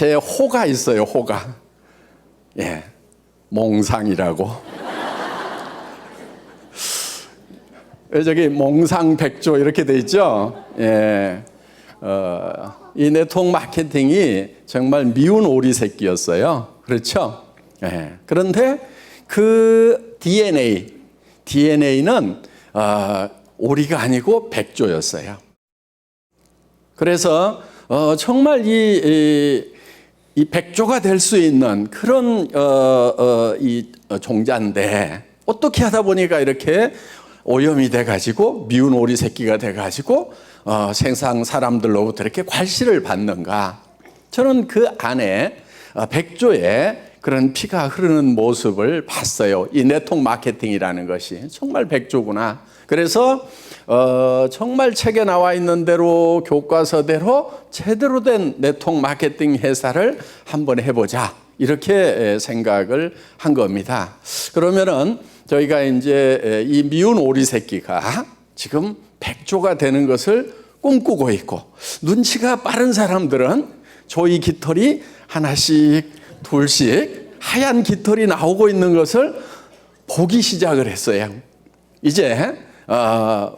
제 호가 있어요, 호가. 예, 몽상이라고. 저기 몽상백조 이렇게 돼 있죠. 예, 이 네트워크 마케팅이 정말 미운 오리 새끼였어요. 그렇죠? 예, 그런데 그 DNA는 오리가 아니고 백조였어요. 그래서 정말 이 백조가 될 수 있는 그런 이 종자인데 어떻게 하다 보니까 이렇게 오염이 돼가지고 미운 오리 새끼가 돼가지고 세상 사람들로부터 이렇게 괄시를 받는가? 저는 그 안에 백조의 그런 피가 흐르는 모습을 봤어요. 이 네트워크 마케팅이라는 것이 정말 백조구나. 그래서 정말 책에 나와 있는 대로 교과서대로 제대로 된 네트워크 마케팅 회사를 한번 해보자, 이렇게 생각을 한 겁니다. 그러면은 저희가 이제 이 미운 오리 새끼가 지금 백조가 되는 것을 꿈꾸고 있고, 눈치가 빠른 사람들은 조이 깃털이 하나씩 둘씩 하얀 깃털이 나오고 있는 것을 보기 시작을 했어요. 이제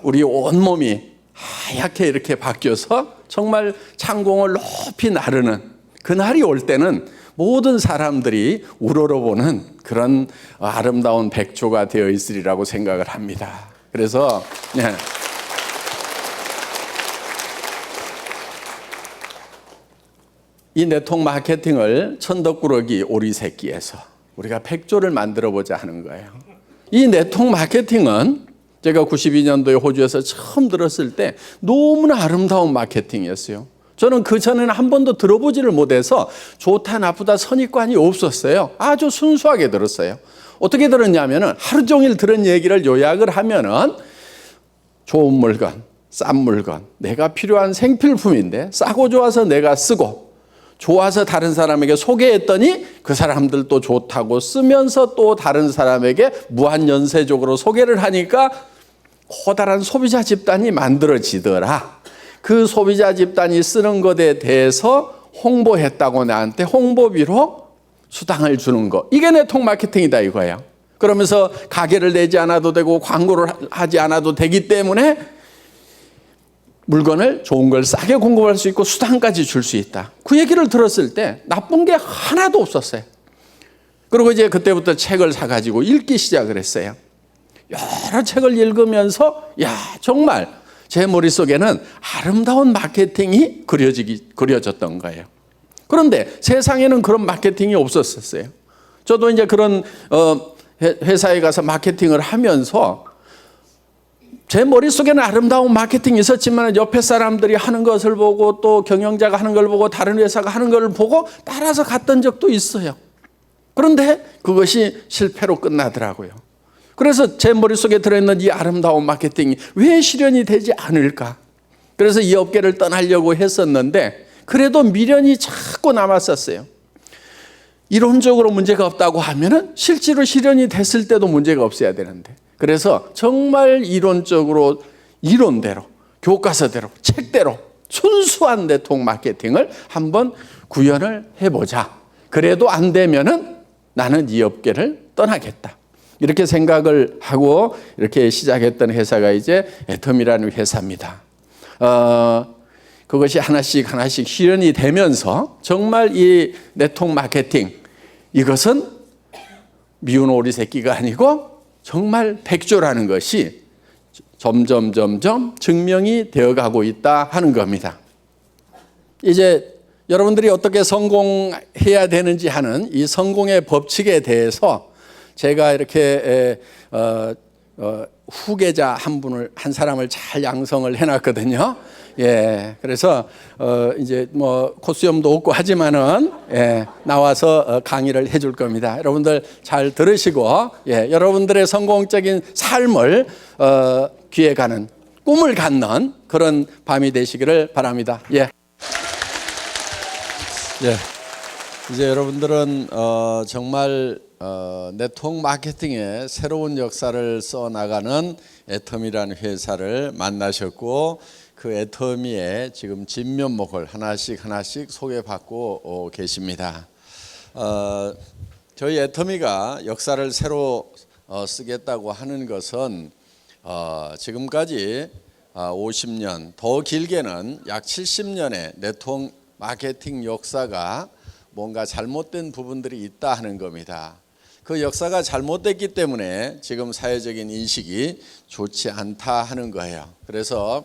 우리 온몸이 하얗게 이렇게 바뀌어서 정말 창공을 높이 나르는 그날이 올 때는 모든 사람들이 우러러보는 그런 아름다운 백조가 되어 있으리라고 생각을 합니다. 그래서 이 네트워크 마케팅을 천덕꾸러기 오리 새끼에서 우리가 백조를 만들어 보자 하는 거예요. 이 네트워크 마케팅은 제가 92년도에 호주에서 처음 들었을 때 너무나 아름다운 마케팅이었어요. 저는 그 전에는 한 번도 들어보지를 못해서 좋다 나쁘다 선입관이 없었어요. 아주 순수하게 들었어요. 어떻게 들었냐면은 하루 종일 들은 얘기를 요약을 하면은 좋은 물건, 싼 물건, 내가 필요한 생필품인데 싸고 좋아서 내가 쓰고 좋아서 다른 사람에게 소개했더니 그 사람들도 좋다고 쓰면서 또 다른 사람에게 무한연쇄적으로 소개를 하니까 커다란 소비자 집단이 만들어지더라. 그 소비자 집단이 쓰는 것에 대해서 홍보했다고 나한테 홍보비로 수당을 주는 거. 이게 네트워크 마케팅이다 이거예요. 그러면서 가게를 내지 않아도 되고 광고를 하지 않아도 되기 때문에 물건을 좋은 걸 싸게 공급할 수 있고 수당까지 줄 수 있다. 그 얘기를 들었을 때 나쁜 게 하나도 없었어요. 그리고 이제 그때부터 책을 사가지고 읽기 시작을 했어요. 여러 책을 읽으면서 정말 제 머릿속에는 아름다운 마케팅이 그려졌던 거예요. 그런데 세상에는 그런 마케팅이 없었어요. 저도 이제 그런 회사에 가서 마케팅을 하면서 제 머릿속에는 아름다운 마케팅이 있었지만 옆에 사람들이 하는 것을 보고 또 경영자가 하는 걸 보고 다른 회사가 하는 걸 보고 따라서 갔던 적도 있어요. 그런데 그것이 실패로 끝나더라고요. 그래서 제 머릿속에 들어있는 이 아름다운 마케팅이 왜 실현이 되지 않을까? 그래서 이 업계를 떠나려고 했었는데 그래도 미련이 자꾸 남았었어요. 이론적으로 문제가 없다고 하면은 실제로 실현이 됐을 때도 문제가 없어야 되는데, 그래서 정말 이론적으로 이론대로 교과서대로 책대로 순수한 네트워크 마케팅을 한번 구현을 해보자. 그래도 안 되면은 나는 이 업계를 떠나겠다. 이렇게 생각을 하고 이렇게 시작했던 회사가 이제 애텀이라는 회사입니다. 그것이 하나씩 실현이 되면서 정말 이 네트워크 마케팅, 이것은 미운 오리 새끼가 아니고 정말 백조라는 것이 점점 증명이 되어가고 있다 하는 겁니다. 이제 여러분들이 어떻게 성공해야 되는지 하는 이 성공의 법칙에 대해서 제가 이렇게 후계자 한 사람을 잘 양성을 해놨거든요. 예, 그래서 이제 뭐 코수염도 없고 하지만은 나와서 강의를 해줄 겁니다. 여러분들 잘 들으시고 여러분들의 성공적인 삶을 기획하는 꿈을 갖는 그런 밤이 되시기를 바랍니다. 예. 이제 여러분들은 정말 네트워크 마케팅의 새로운 역사를 써나가는 애텀이라는 회사를 만나셨고, 그 애터미의 지금 진면목을 하나씩 소개받고 계십니다. 저희 애터미가 역사를 새로 쓰겠다고 하는 것은 지금까지 50년, 더 길게는 약 70년의 네트워크 마케팅 역사가 뭔가 잘못된 부분들이 있다 하는 겁니다. 그 역사가 잘못됐기 때문에 지금 사회적인 인식이 좋지 않다 하는 거예요. 그래서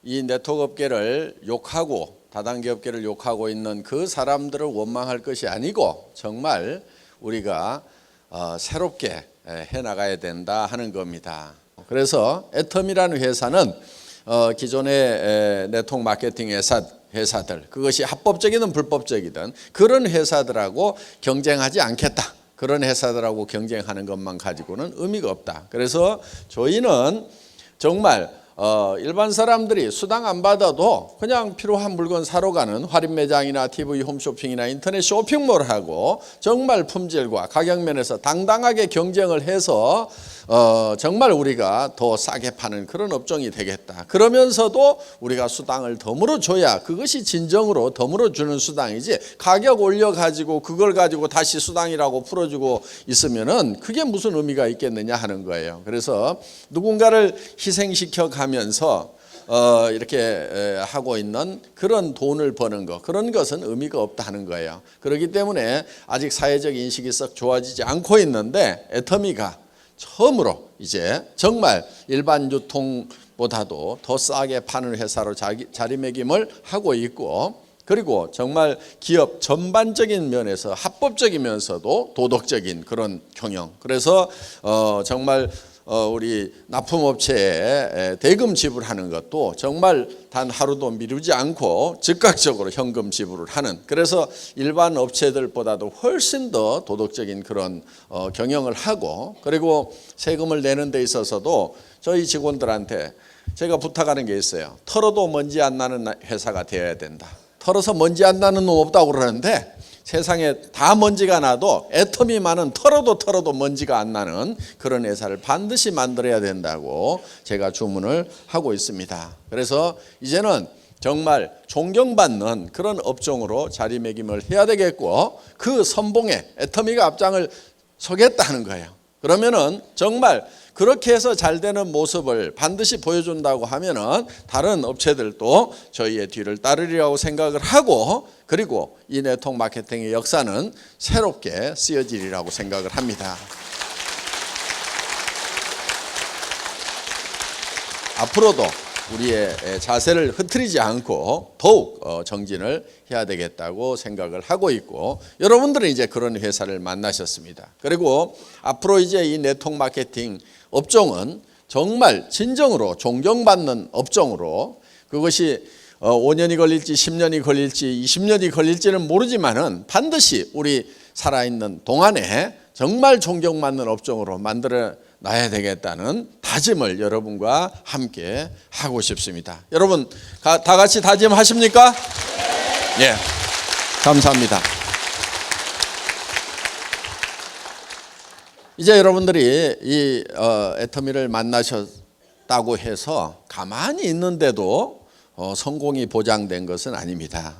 이 네트워크 업계를 욕하고 다단계 업계를 욕하고 있는 그 사람들을 원망할 것이 아니고 정말 우리가 새롭게 해나가야 된다 하는 겁니다. 그래서 애텀이라는 회사는 기존의 네트워크 마케팅 회사들, 그것이 합법적이든 불법적이든 그런 회사들하고 경쟁하지 않겠다. 그런 회사들하고 경쟁하는 것만 가지고는 의미가 없다. 그래서 저희는 정말 일반 사람들이 수당 안 받아도 그냥 필요한 물건 사러 가는 할인 매장이나 TV 홈쇼핑이나 인터넷 쇼핑몰하고 정말 품질과 가격 면에서 당당하게 경쟁을 해서 정말 우리가 더 싸게 파는 그런 업종이 되겠다. 그러면서도 우리가 수당을 덤으로 줘야 그것이 진정으로 덤으로 주는 수당이지, 가격 올려가지고 그걸 가지고 다시 수당이라고 풀어주고 있으면은 그게 무슨 의미가 있겠느냐 하는 거예요. 그래서 누군가를 희생시켜 가면서 이렇게 하고 있는 그런 돈을 버는 것, 그런 것은 의미가 없다 하는 거예요. 그렇기 때문에 아직 사회적 인식이 썩 좋아지지 않고 있는데 애터미가 처음으로 이제 정말 일반 유통보다도 더 싸게 파는 회사로 자리매김을 하고 있고, 그리고 정말 기업 전반적인 면에서 합법적이면서도 도덕적인 그런 경영. 그래서 정말 우리 납품업체에 대금 지불하는 것도 정말 단 하루도 미루지 않고 즉각적으로 현금 지불을 하는, 그래서 일반 업체들보다도 훨씬 더 도덕적인 그런 경영을 하고, 그리고 세금을 내는 데 있어서도 저희 직원들한테 제가 부탁하는 게 있어요. 털어도 먼지 안 나는 회사가 되어야 된다. 털어서 먼지 안 나는 놈 없다고 그러는데 세상에 다 먼지가 나도 애터미만은 털어도 먼지가 안 나는 그런 회사를 반드시 만들어야 된다고 제가 주문을 하고 있습니다. 그래서 이제는 정말 존경받는 그런 업종으로 자리매김을 해야 되겠고, 그 선봉에 애터미가 앞장을 서겠다는 거예요. 그러면은 정말 그렇게 해서 잘 되는 모습을 반드시 보여준다고 하면은 다른 업체들도 저희의 뒤를 따르리라고 생각을 하고, 그리고 이 네트워크 마케팅의 역사는 새롭게 쓰여지리라고 생각을 합니다. 앞으로도 우리의 자세를 흐트리지 않고 더욱 정진을 해야 되겠다고 생각을 하고 있고, 여러분들은 이제 그런 회사를 만나셨습니다. 그리고 앞으로 이제 이 네트워크 마케팅 업종은 정말 진정으로 존경받는 업종으로, 그것이 5년이 걸릴지 10년이 걸릴지 20년이 걸릴지는 모르지만은 반드시 우리 살아있는 동안에 정말 존경받는 업종으로 만들어 놔야 되겠다는 다짐을 여러분과 함께 하고 싶습니다. 여러분 다 같이 다짐하십니까? 네. 감사합니다. 이제 여러분들이 이 애터미를 만나셨다고 해서 가만히 있는데도 성공이 보장된 것은 아닙니다.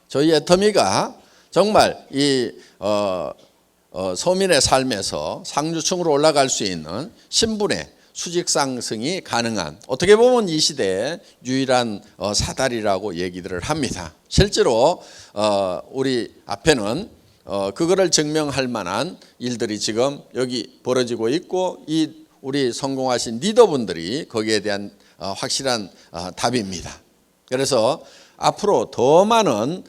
저희 애터미가 정말 이 서민의 삶에서 상류층으로 올라갈 수 있는 신분의 수직 상승이 가능한, 어떻게 보면 이 시대의 유일한 사다리라고 얘기들을 합니다. 실제로 우리 앞에는 그거를 증명할 만한 일들이 지금 여기 벌어지고 있고, 이 우리 성공하신 리더분들이 거기에 대한 확실한 답입니다. 그래서 앞으로 더 많은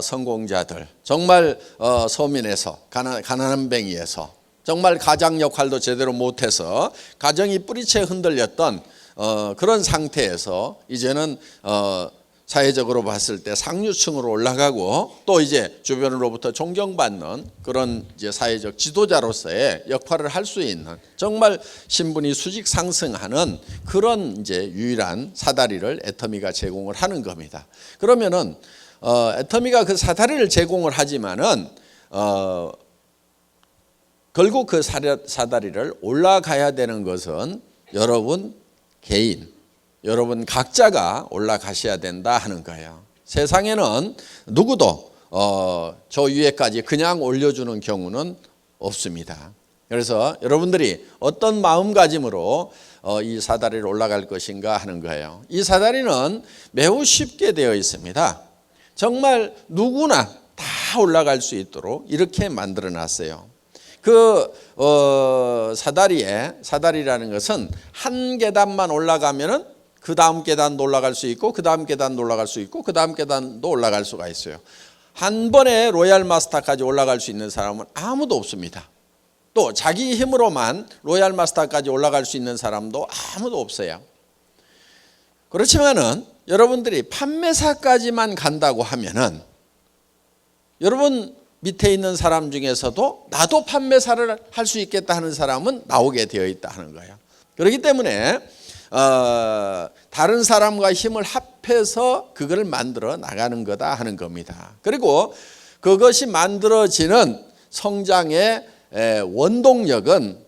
성공자들, 정말 서민에서 가난한 뱅이에서 정말 가장 역할도 제대로 못해서 가정이 뿌리채 흔들렸던 그런 상태에서 이제는 사회적으로 봤을 때 상류층으로 올라가고, 또 이제 주변으로부터 존경받는 그런 이제 사회적 지도자로서의 역할을 할 수 있는, 정말 신분이 수직 상승하는 그런 이제 유일한 사다리를 애터미가 제공을 하는 겁니다. 그러면은 애터미가 그 사다리를 제공을 하지만은 결국 그 사다리를 올라가야 되는 것은 여러분 개인, 여러분 각자가 올라가셔야 된다 하는 거예요. 세상에는 누구도 저 위에까지 그냥 올려주는 경우는 없습니다. 그래서 여러분들이 어떤 마음가짐으로 이 사다리를 올라갈 것인가 하는 거예요. 이 사다리는 매우 쉽게 되어 있습니다. 정말 누구나 다 올라갈 수 있도록 이렇게 만들어 놨어요. 사다리라는 것은 한 계단만 올라가면은 그 다음 계단도 올라갈 수 있고 그 다음 계단도 올라갈 수 있고 그 다음 계단도 올라갈 수가 있어요. 한 번에 로얄 마스터까지 올라갈 수 있는 사람은 아무도 없습니다. 또 자기 힘으로만 로얄 마스터까지 올라갈 수 있는 사람도 아무도 없어요. 그렇지만은 여러분들이 판매사까지만 간다고 하면은 여러분 밑에 있는 사람 중에서도 나도 판매사를 할 수 있겠다 하는 사람은 나오게 되어 있다 하는 거예요. 그렇기 때문에 다른 사람과 힘을 합해서 그걸 만들어 나가는 거다 하는 겁니다. 그리고 그것이 만들어지는 성장의 원동력은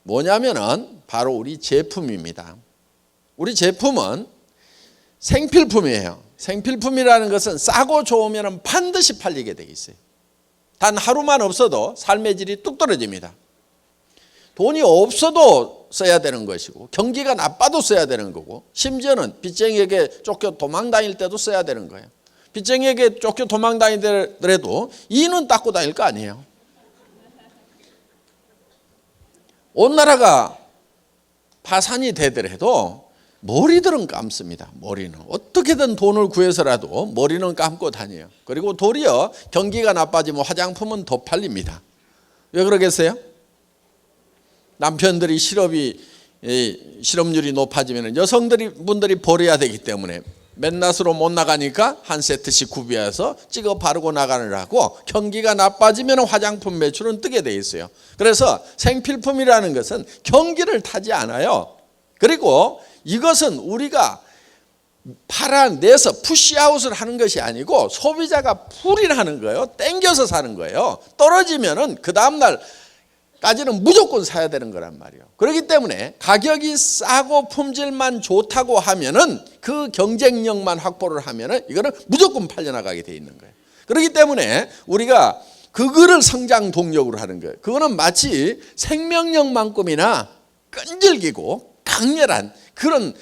뭐냐면은 바로 우리 제품입니다. 우리 제품은 생필품이에요. 생필품이라는 것은 싸고 좋으면 반드시 팔리게 돼 있어요. 단 하루만 없어도 삶의 질이 뚝 떨어집니다. 돈이 없어도 써야 되는 것이고 경기가 나빠도 써야 되는 거고 심지어는 빚쟁이에게 쫓겨 도망 다닐 때도 써야 되는 거예요. 빚쟁이에게 쫓겨 도망 다니더라도 이는 닦고 다닐 거 아니에요. 온 나라가 파산이 되더라도 머리들은 감습니다. 머리는 어떻게든 돈을 구해서라도 머리는 감고 다녀요. 그리고 도리어 경기가 나빠지면 화장품은 더 팔립니다. 왜 그러겠어요? 남편들이 실업률이 높아지면 여성분들이 버려야 되기 때문에 맨낫으로 못 나가니까 한 세트씩 구비해서 찍어 바르고 나가느라고 경기가 나빠지면 화장품 매출은 뜨게 돼 있어요. 그래서 생필품이라는 것은 경기를 타지 않아요. 그리고 이것은 우리가 팔아내서 푸시아웃을 하는 것이 아니고 소비자가 풀이하는 거예요. 땡겨서 사는 거예요. 떨어지면은 그 다음날 까지는 무조건 사야 되는 거란 말이에요. 그렇기 때문에 가격이 싸고 품질만 좋다고 하면은 그 경쟁력만 확보를 하면은 이거는 무조건 팔려나가게 돼 있는 거예요. 그렇기 때문에 우리가 그거를 성장 동력으로 하는 거예요. 그거는 마치 생명력만큼이나 끈질기고 강렬한 그런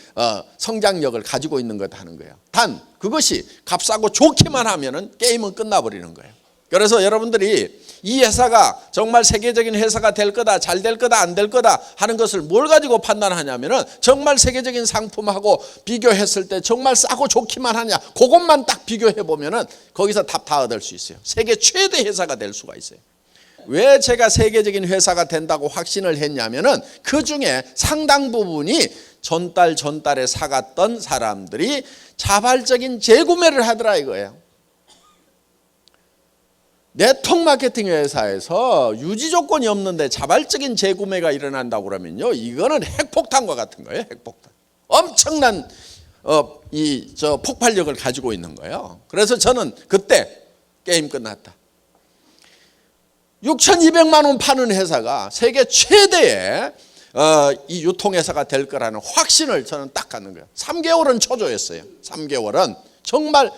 성장력을 가지고 있는 것 하는 거예요. 단 그것이 값싸고 좋기만 하면은 게임은 끝나버리는 거예요. 그래서 여러분들이 이 회사가 정말 세계적인 회사가 될 거다, 잘 될 거다, 안 될 거다 하는 것을 뭘 가지고 판단하냐면은 정말 세계적인 상품하고 비교했을 때 정말 싸고 좋기만 하냐, 그것만 딱 비교해 보면은 거기서 답 다 얻을 수 있어요. 세계 최대 회사가 될 수가 있어요. 왜 제가 세계적인 회사가 된다고 확신을 했냐면은 그 중에 상당 부분이 전달에 사갔던 사람들이 자발적인 재구매를 하더라 이거예요. 네트워크 마케팅 회사에서 유지 조건이 없는데 자발적인 재구매가 일어난다고 그러면요, 이거는 핵폭탄과 같은 거예요. 핵폭탄. 엄청난 폭발력을 가지고 있는 거예요. 그래서 저는 그때 게임 끝났다. 6,200만 원 파는 회사가 세계 최대의 이 유통회사가 될 거라는 확신을 저는 딱 갖는 거예요. 3개월은 초조했어요. 3개월은 정말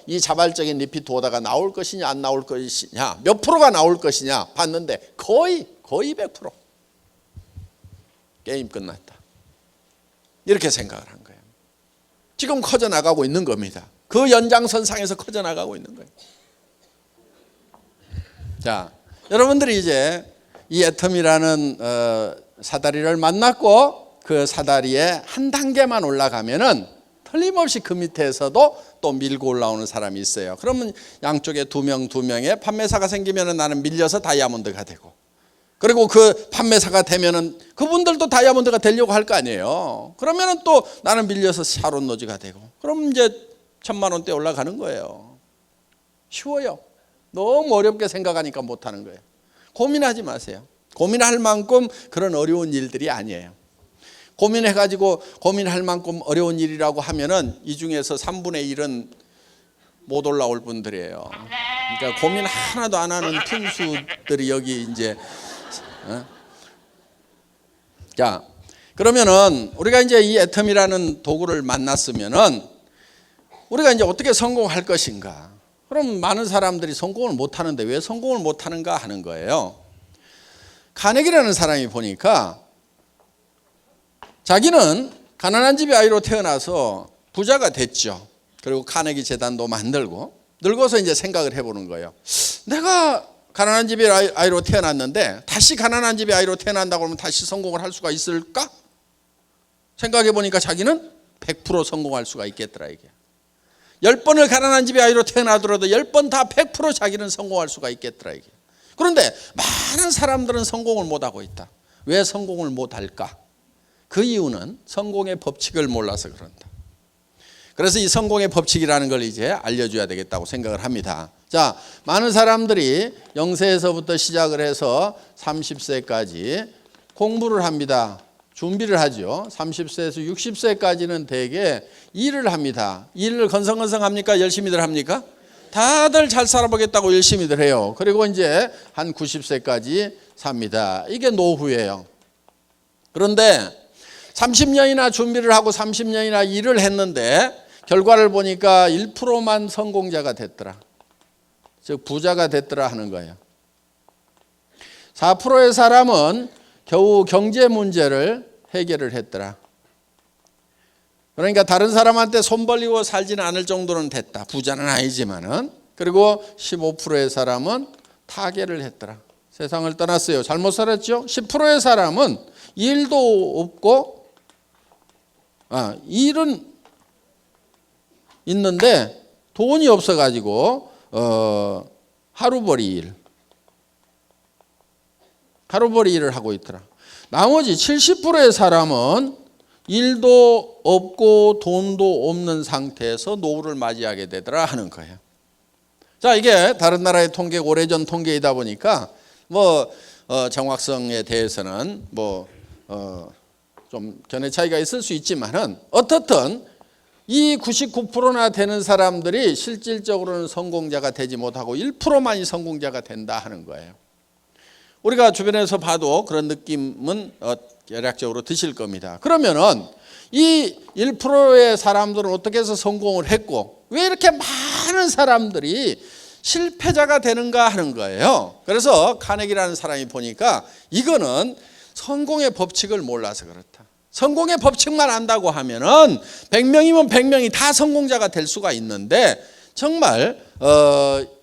이 자발적인 리피트 오더가 나올 것이냐 안 나올 것이냐, 몇 프로가 나올 것이냐 봤는데 거의 100%. 게임 끝났다. 이렇게 생각을 한 거예요. 지금 커져나가고 있는 겁니다. 그 연장선상에서 커져나가고 있는 거예요. 자, 여러분들이 이제 이 애텀이라는 사다리를 만났고 그 사다리에 한 단계만 올라가면은 틀림없이 그 밑에서도 또 밀고 올라오는 사람이 있어요. 그러면 양쪽에 두 명의 판매사가 생기면은 나는 밀려서 다이아몬드가 되고, 그리고 그 판매사가 되면은 그분들도 다이아몬드가 되려고 할 거 아니에요. 그러면은 또 나는 밀려서 샤론 노즈가 되고, 그럼 이제 1,000만 원대 올라가는 거예요. 쉬워요. 너무 어렵게 생각하니까 못하는 거예요. 고민하지 마세요. 고민할 만큼 그런 어려운 일들이 아니에요. 고민해가지고 고민할 만큼 어려운 일이라고 하면은 이 중에서 3분의 1은 못 올라올 분들이에요. 그러니까 고민 하나도 안 하는 푼수들이 여기 이제 자, 그러면은 우리가 이제 이 애텀이라는 도구를 만났으면은 우리가 이제 어떻게 성공할 것인가? 그럼 많은 사람들이 성공을 못 하는데 왜 성공을 못 하는가 하는 거예요. 카네기라는 사람이 보니까 자기는 가난한 집의 아이로 태어나서 부자가 됐죠. 그리고 카네기 재단도 만들고 늙어서 이제 생각을 해보는 거예요. 내가 가난한 집의 아이로 태어났는데 다시 가난한 집의 아이로 태어난다고 하면 다시 성공을 할 수가 있을까? 생각해 보니까 자기는 100% 성공할 수가 있겠더라 이게. 10번을 가난한 집의 아이로 태어나더라도 10번 다 100% 자기는 성공할 수가 있겠더라 이게. 그런데 많은 사람들은 성공을 못하고 있다. 왜 성공을 못할까? 그 이유는 성공의 법칙을 몰라서 그런다. 그래서 이 성공의 법칙이라는 걸 이제 알려줘야 되겠다고 생각을 합니다. 자, 많은 사람들이 0세에서부터 시작을 해서 30세까지 공부를 합니다. 준비를 하죠. 30세에서 60세까지는 대개 일을 합니다. 일을 건성건성합니까? 열심히들 합니까? 다들 잘 살아보겠다고 열심히들 해요. 그리고 이제 한 90세까지 삽니다. 이게 노후예요. 그런데 30년이나 준비를 하고 30년이나 일을 했는데 결과를 보니까 1%만 성공자가 됐더라. 즉 부자가 됐더라 하는 거예요. 4%의 사람은 겨우 경제 문제를 해결을 했더라. 그러니까 다른 사람한테 손 벌리고 살지는 않을 정도는 됐다. 부자는 아니지만은. 그리고 15%의 사람은 타계를 했더라. 세상을 떠났어요. 잘못 살았죠. 10%의 사람은 일도 없고 일은 있는데 돈이 없어가지고 하루벌이 일을 하고 있더라. 나머지 70%의 사람은 일도 없고 돈도 없는 상태에서 노후를 맞이하게 되더라 하는 거예요. 자, 이게 다른 나라의 통계, 오래전 통계이다 보니까 정확성에 대해서는 좀 견해 차이가 있을 수 있지만은 어떻든 이 99%나 되는 사람들이 실질적으로는 성공자가 되지 못하고 1%만이 성공자가 된다 하는 거예요. 우리가 주변에서 봐도 그런 느낌은 대략적으로 드실 겁니다. 그러면은 이 1%의 사람들은 어떻게 해서 성공을 했고 왜 이렇게 많은 사람들이 실패자가 되는가 하는 거예요. 그래서 카네기라는 사람이 보니까 이거는 성공의 법칙을 몰라서 그렇다. 성공의 법칙만 안다고 하면은 100명이면 100명이 다 성공자가 될 수가 있는데 정말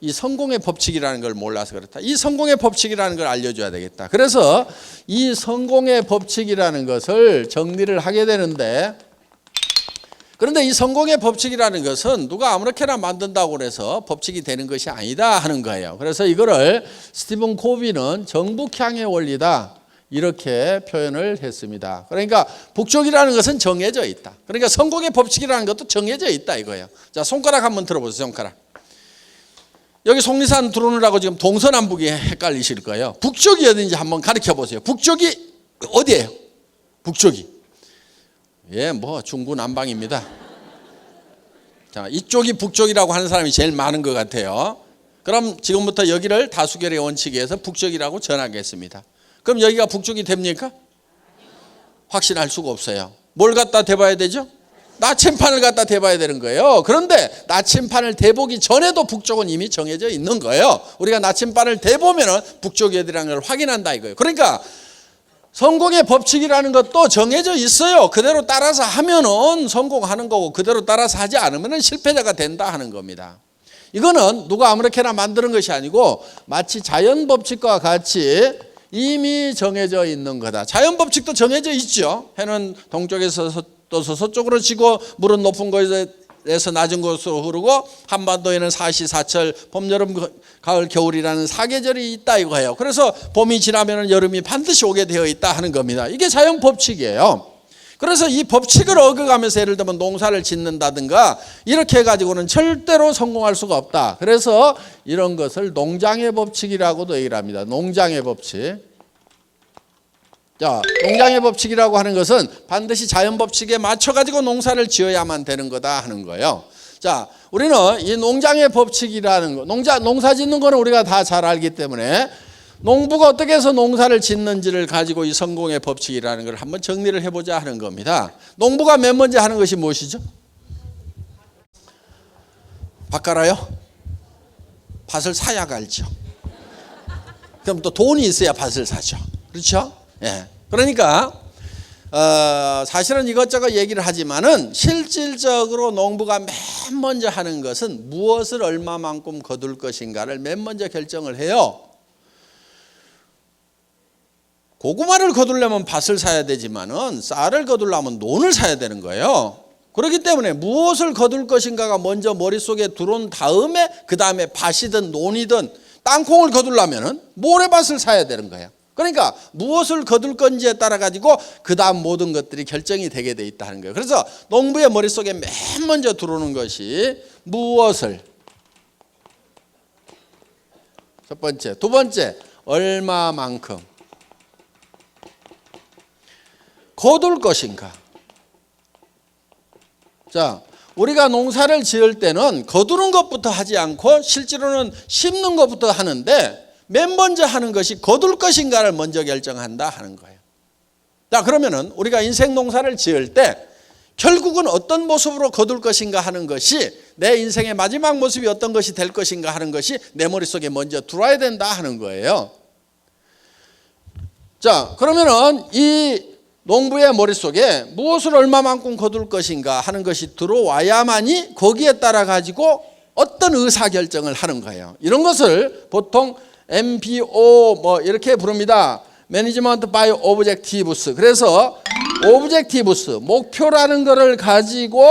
이 성공의 법칙이라는 걸 몰라서 그렇다. 이 성공의 법칙이라는 걸 알려줘야 되겠다. 그래서 이 성공의 법칙이라는 것을 정리를 하게 되는데 그런데 이 성공의 법칙이라는 것은 누가 아무렇게나 만든다고 해서 법칙이 되는 것이 아니다 하는 거예요. 그래서 이거를 스티븐 코비는 정북향의 원리다. 이렇게 표현을 했습니다. 그러니까 북쪽이라는 것은 정해져 있다. 그러니까 성공의 법칙이라는 것도 정해져 있다 이거예요. 자, 손가락 한번 들어보세요. 손가락. 여기 속리산 들어오느라고 지금 동서남북이 헷갈리실 거예요. 북쪽이 어딘지 한번 가르쳐 보세요. 북쪽이 어디예요? 북쪽이. 중구난방입니다. 자, 이쪽이 북쪽이라고 하는 사람이 제일 많은 것 같아요. 그럼 지금부터 여기를 다수결의 원칙에 의해서 북쪽이라고 정하겠습니다. 그럼 여기가 북쪽이 됩니까? 확신할 수가 없어요. 뭘 갖다 대봐야 되죠? 나침판을 갖다 대봐야 되는 거예요. 그런데 나침판을 대보기 전에도 북쪽은 이미 정해져 있는 거예요. 우리가 나침판을 대보면 북쪽이 어디라는 걸 확인한다 이거예요. 그러니까 성공의 법칙이라는 것도 정해져 있어요. 그대로 따라서 하면은 성공하는 거고 그대로 따라서 하지 않으면 실패자가 된다 하는 겁니다. 이거는 누가 아무렇게나 만드는 것이 아니고 마치 자연 법칙과 같이 이미 정해져 있는 거다. 자연 법칙도 정해져 있죠. 해는 동쪽에서 떠서 서쪽으로 지고 물은 높은 곳에서 낮은 곳으로 흐르고 한반도에는 사시사철 봄, 여름, 가을, 겨울이라는 사계절이 있다 이거예요. 그래서 봄이 지나면 여름이 반드시 오게 되어 있다 하는 겁니다. 이게 자연 법칙이에요. 그래서 이 법칙을 어겨가면서 예를 들면 농사를 짓는다든가 이렇게 해가지고는 절대로 성공할 수가 없다. 그래서 이런 것을 농장의 법칙이라고도 얘기를 합니다. 농장의 법칙. 자, 농장의 법칙이라고 하는 것은 반드시 자연 법칙에 맞춰가지고 농사를 지어야만 되는 거다 하는 거예요. 자, 우리는 이 농장의 법칙이라는 거, 농사 짓는 거는 우리가 다 잘 알기 때문에 농부가 어떻게 해서 농사를 짓는지를 가지고 이 성공의 법칙이라는 걸 한번 정리를 해보자 하는 겁니다. 농부가 맨 먼저 하는 것이 무엇이죠? 밭 갈아요? 밭을 사야 갈죠. 그럼 또 돈이 있어야 밭을 사죠. 그렇죠? 예. 그러니까 사실은 이것저것 얘기를 하지만은 실질적으로 농부가 맨 먼저 하는 것은 무엇을 얼마만큼 거둘 것인가를 맨 먼저 결정을 해요. 고구마를 거두려면 밭을 사야 되지만은 쌀을 거두려면 논을 사야 되는 거예요. 그렇기 때문에 무엇을 거둘 것인가가 먼저 머릿속에 들어온 다음에 그 다음에 밭이든 논이든 땅콩을 거두려면은 모래밭을 사야 되는 거예요. 그러니까 무엇을 거둘 건지에 따라 가지고 그 다음 모든 것들이 결정이 되게 돼 있다는 거예요. 그래서 농부의 머릿속에 맨 먼저 들어오는 것이 무엇을, 첫 번째, 두 번째, 얼마만큼 거둘 것인가. 자, 우리가 농사를 지을 때는 거두는 것부터 하지 않고 실제로는 심는 것부터 하는데 맨 먼저 하는 것이 거둘 것인가를 먼저 결정한다 하는 거예요. 자, 그러면은 우리가 인생 농사를 지을 때 결국은 어떤 모습으로 거둘 것인가 하는 것이, 내 인생의 마지막 모습이 어떤 것이 될 것인가 하는 것이 내 머릿속에 먼저 들어와야 된다 하는 거예요. 자, 그러면은 이 농부의 머릿속에 무엇을 얼마만큼 거둘 것인가 하는 것이 들어와야만이 거기에 따라 가지고 어떤 의사결정을 하는 거예요. 이런 것을 보통 MBO 뭐 이렇게 부릅니다. Management by Objectives. 그래서 Objectives, 목표라는 것을 가지고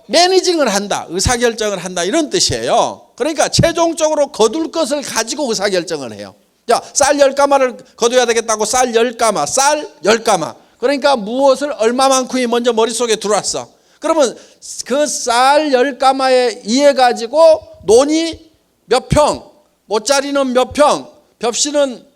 매니징을 한다, 의사결정을 한다, 이런 뜻이에요. 그러니까 최종적으로 거둘 것을 가지고 의사결정을 해요. 자, 쌀 10가마를 거둬야 되겠다고 쌀 10가마, 쌀 10가마. 그러니까 무엇을 얼마만큼이 먼저 머릿속에 들어왔어. 그러면 그 쌀 10가마에 의해 가지고 논이 몇 평, 모짜리는 몇 평, 벽시는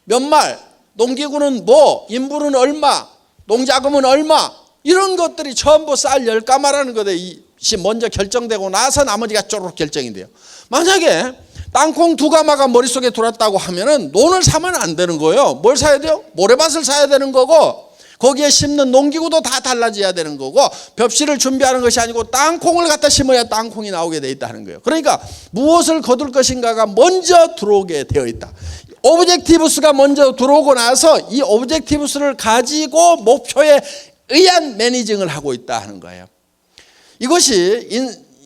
몇 말, 농기구는 뭐, 인부는 얼마, 농자금은 얼마, 이런 것들이 전부 쌀 10가마라는 것이 먼저 결정되고 나서 나머지가 쪼록 결정이 돼요. 만약에 땅콩 2가마가 머릿속에 들어왔다고 하면은 논을 사면 안 되는 거예요. 뭘 사야 돼요? 모래밭을 사야 되는 거고, 거기에 심는 농기구도 다 달라져야 되는 거고, 벽시를 준비하는 것이 아니고 땅콩을 갖다 심어야 땅콩이 나오게 돼 있다는 거예요. 그러니까 무엇을 거둘 것인가가 먼저 들어오게 되어 있다. 오브젝티브스가 먼저 들어오고 나서 이 오브젝티브스를 가지고 목표에 의한 매니징을 하고 있다 하는 거예요. 이것이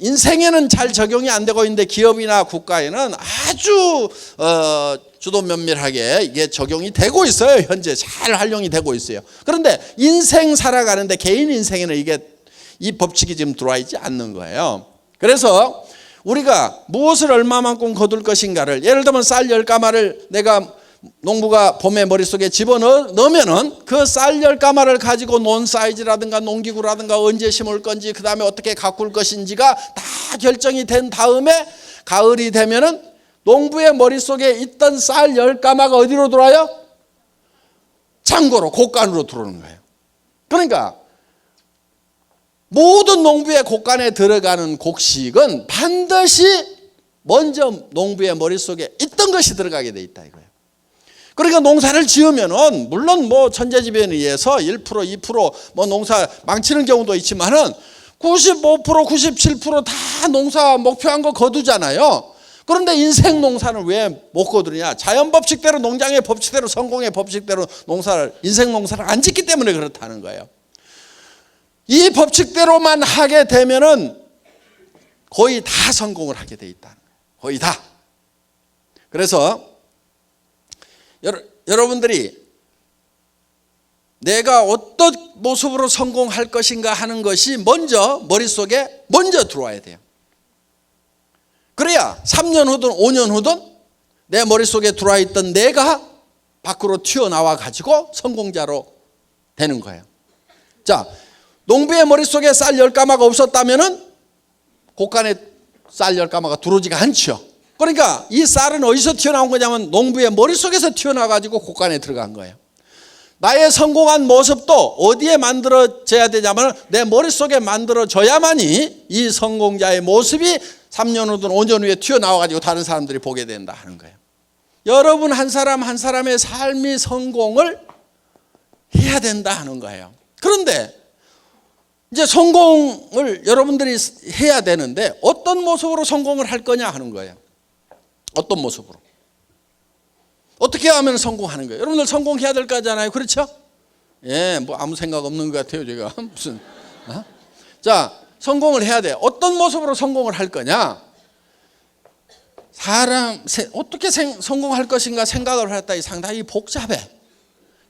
인생에는 잘 적용이 안 되고 있는데 기업이나 국가에는 아주 주도 면밀하게 이게 적용이 되고 있어요. 현재 잘 활용이 되고 있어요. 그런데 인생 살아가는데 개인 인생에는 이게 이 법칙이 지금 들어와 있지 않는 거예요. 그래서 우리가 무엇을 얼마만큼 거둘 것인가를, 예를 들면 쌀 10가마를 내가 농부가 봄에 머릿속에 집어넣으면은 그 쌀 10가마를 가지고 논 사이즈라든가 농기구라든가 언제 심을 건지 그 다음에 어떻게 가꿀 것인지가 다 결정이 된 다음에 가을이 되면은 농부의 머릿속에 있던 쌀 10가마가 어디로 들어와요? 창고로, 곡간으로 들어오는 거예요. 그러니까 모든 농부의 곡간에 들어가는 곡식은 반드시 먼저 농부의 머릿속에 있던 것이 들어가게 돼 있다 이거예요. 그러니까 농사를 지으면은 물론 뭐 천재지변에 의해서 1%, 2% 뭐 농사 망치는 경우도 있지만은 95%, 97%다 농사 목표한 거 거두잖아요. 그런데 인생 농사는 왜 못 거두느냐? 자연 법칙대로, 농장의 법칙대로, 성공의 법칙대로 농사를, 인생 농사를 안 짓기 때문에 그렇다는 거예요. 이 법칙대로만 하게 되면은 거의 다 성공을 하게 돼 있다는 거예요. 거의 다. 그래서 여러분들이 내가 어떤 모습으로 성공할 것인가 하는 것이 먼저 머릿속에 먼저 들어와야 돼요. 그래야 3년 후든 5년 후든 내 머릿속에 들어와 있던 내가 밖으로 튀어나와 가지고 성공자로 되는 거예요. 자, 농부의 머릿속에 쌀 10가마가 없었다면은 곡간에 쌀 10가마가 들어오지가 않죠. 그러니까 이 쌀은 어디서 튀어나온 거냐면 농부의 머릿속에서 튀어나와가지고 곡간에 들어간 거예요. 나의 성공한 모습도 어디에 만들어져야 되냐면 내 머릿속에 만들어져야만이 이 성공자의 모습이 3년 후든 5년 후에 튀어나와가지고 다른 사람들이 보게 된다 하는 거예요. 여러분 한 사람 한 사람의 삶이 성공을 해야 된다 하는 거예요. 그런데 이제 성공을 여러분들이 해야 되는데 어떤 모습으로 성공을 할 거냐 하는 거예요. 어떤 모습으로. 어떻게 하면 성공하는 거예요? 여러분들 성공해야 될 거잖아요. 그렇죠? 예, 뭐 아무 생각 없는 것 같아요, 제가. 무슨. 자, 성공을 해야 돼. 어떤 모습으로 성공을 할 거냐? 어떻게 성공할 것인가 생각을 했더니 상당히 복잡해.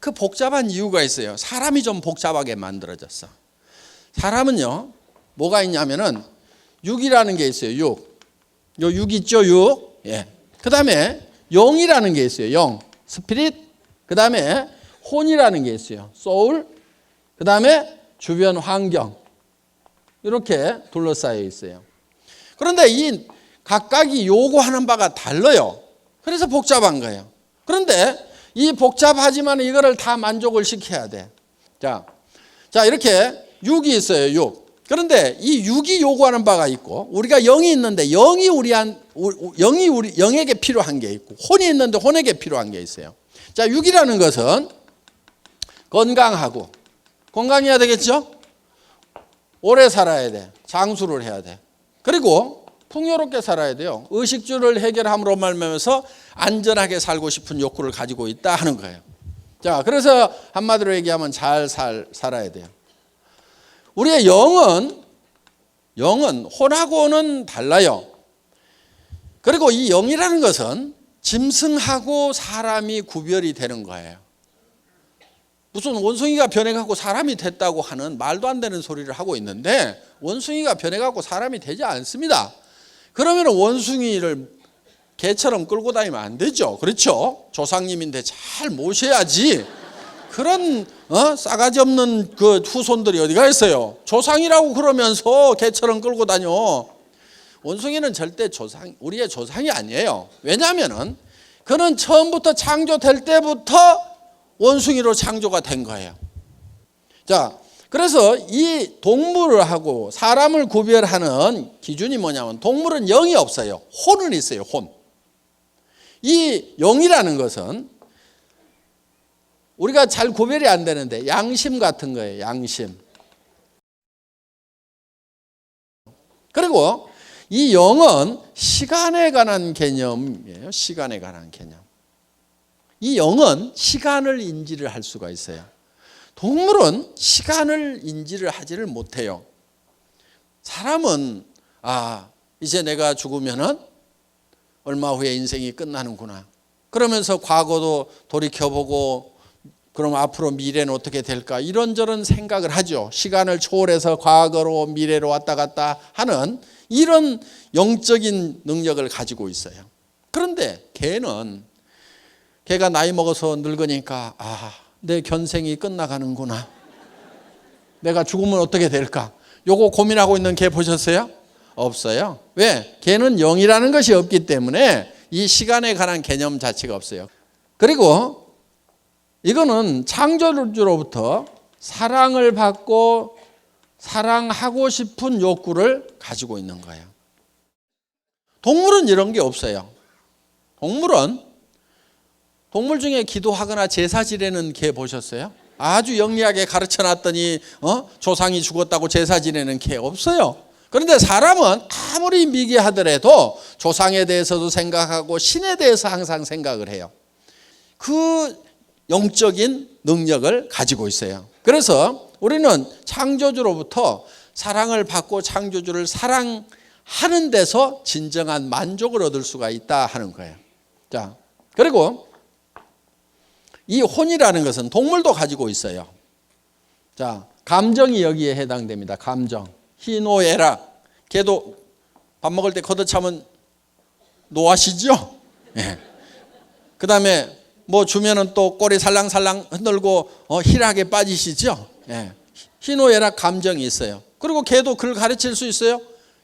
그 복잡한 이유가 있어요. 사람이 좀 복잡하게 만들어졌어. 사람은요, 뭐가 있냐면은 육이라는 게 있어요. 육. 요 육 있죠, 육. 예. 그 다음에 영이라는 게 있어요. 영. 스피릿. 그 다음에 혼이라는 게 있어요. 소울. 그 다음에 주변 환경. 이렇게 둘러싸여 있어요. 그런데 이 각각이 요구하는 바가 달라요. 그래서 복잡한 거예요. 그런데 이 복잡하지만 이거를 다 만족을 시켜야 돼. 자, 이렇게 육이 있어요. 육. 그런데 이 육이 요구하는 바가 있고 우리가 영이 있는데 영이 영에게 필요한 게 있고 혼이 있는데 혼에게 필요한 게 있어요. 자, 육이라는 것은 건강해야 되겠죠? 오래 살아야 돼. 장수를 해야 돼. 그리고 풍요롭게 살아야 돼요. 의식주를 해결함으로 말미암아서 안전하게 살고 싶은 욕구를 가지고 있다 하는 거예요. 자, 그래서 한마디로 얘기하면 잘 살아야 돼요. 우리의 영은 혼하고는 달라요. 그리고 이 영이라는 것은 짐승하고 사람이 구별이 되는 거예요. 무슨 원숭이가 변해갖고 사람이 됐다고 하는 말도 안 되는 소리를 하고 있는데 원숭이가 변해갖고 사람이 되지 않습니다. 그러면 원숭이를 개처럼 끌고 다니면 안 되죠. 그렇죠? 조상님인데 잘 모셔야지. 그런 싸가지 없는 그 후손들이 어디가 있어요? 조상이라고 그러면서 개처럼 끌고 다녀. 원숭이는 절대 우리의 조상이 아니에요. 왜냐하면은 그는 처음부터 창조될 때부터 원숭이로 창조가 된 거예요. 자, 그래서 이 동물하고 사람을 구별하는 기준이 뭐냐면 동물은 영이 없어요. 혼은 있어요. 혼. 이 영이라는 것은 우리가 잘 구별이 안 되는데 양심 같은 거예요. 양심. 그리고 이 영은 시간에 관한 개념이에요. 시간에 관한 개념. 이 영은 시간을 인지를 할 수가 있어요. 동물은 시간을 인지를 하지를 못해요. 사람은 이제 내가 죽으면은 얼마 후에 인생이 끝나는구나. 그러면서 과거도 돌이켜보고 그럼 앞으로 미래는 어떻게 될까 이런저런 생각을 하죠. 시간을 초월해서 과거로 미래로 왔다 갔다 하는 이런 영적인 능력을 가지고 있어요. 그런데 개가 나이 먹어서 늙으니까 내 견생이 끝나가는구나. 내가 죽으면 어떻게 될까? 요거 고민하고 있는 개 보셨어요? 없어요. 왜? 개는 영이라는 것이 없기 때문에 이 시간에 관한 개념 자체가 없어요. 그리고 이거는 창조주로부터 사랑을 받고 사랑하고 싶은 욕구를 가지고 있는 거예요. 동물은 이런 게 없어요. 동물 중에 기도하거나 제사 지내는 개 보셨어요? 아주 영리하게 가르쳐 놨더니 조상이 죽었다고 제사 지내는 개 없어요. 그런데 사람은 아무리 미개하더라도 조상에 대해서도 생각하고 신에 대해서 항상 생각을 해요. 그 영적인 능력을 가지고 있어요. 그래서 우리는 창조주로부터 사랑을 받고 창조주를 사랑하는 데서 진정한 만족을 얻을 수가 있다 하는 거예요. 자, 그리고 이 혼이라는 것은 동물도 가지고 있어요. 자, 감정이 여기에 해당됩니다. 감정. 희노애락. 개도 밥 먹을 때 걷어차면 노하시죠? 예. 그 다음에 뭐 주면은 또 꼬리 살랑살랑 흔들고 희락에 빠지시죠? 예. 희노애락 감정이 있어요. 그리고 개도 그걸 가르칠 수 있어요.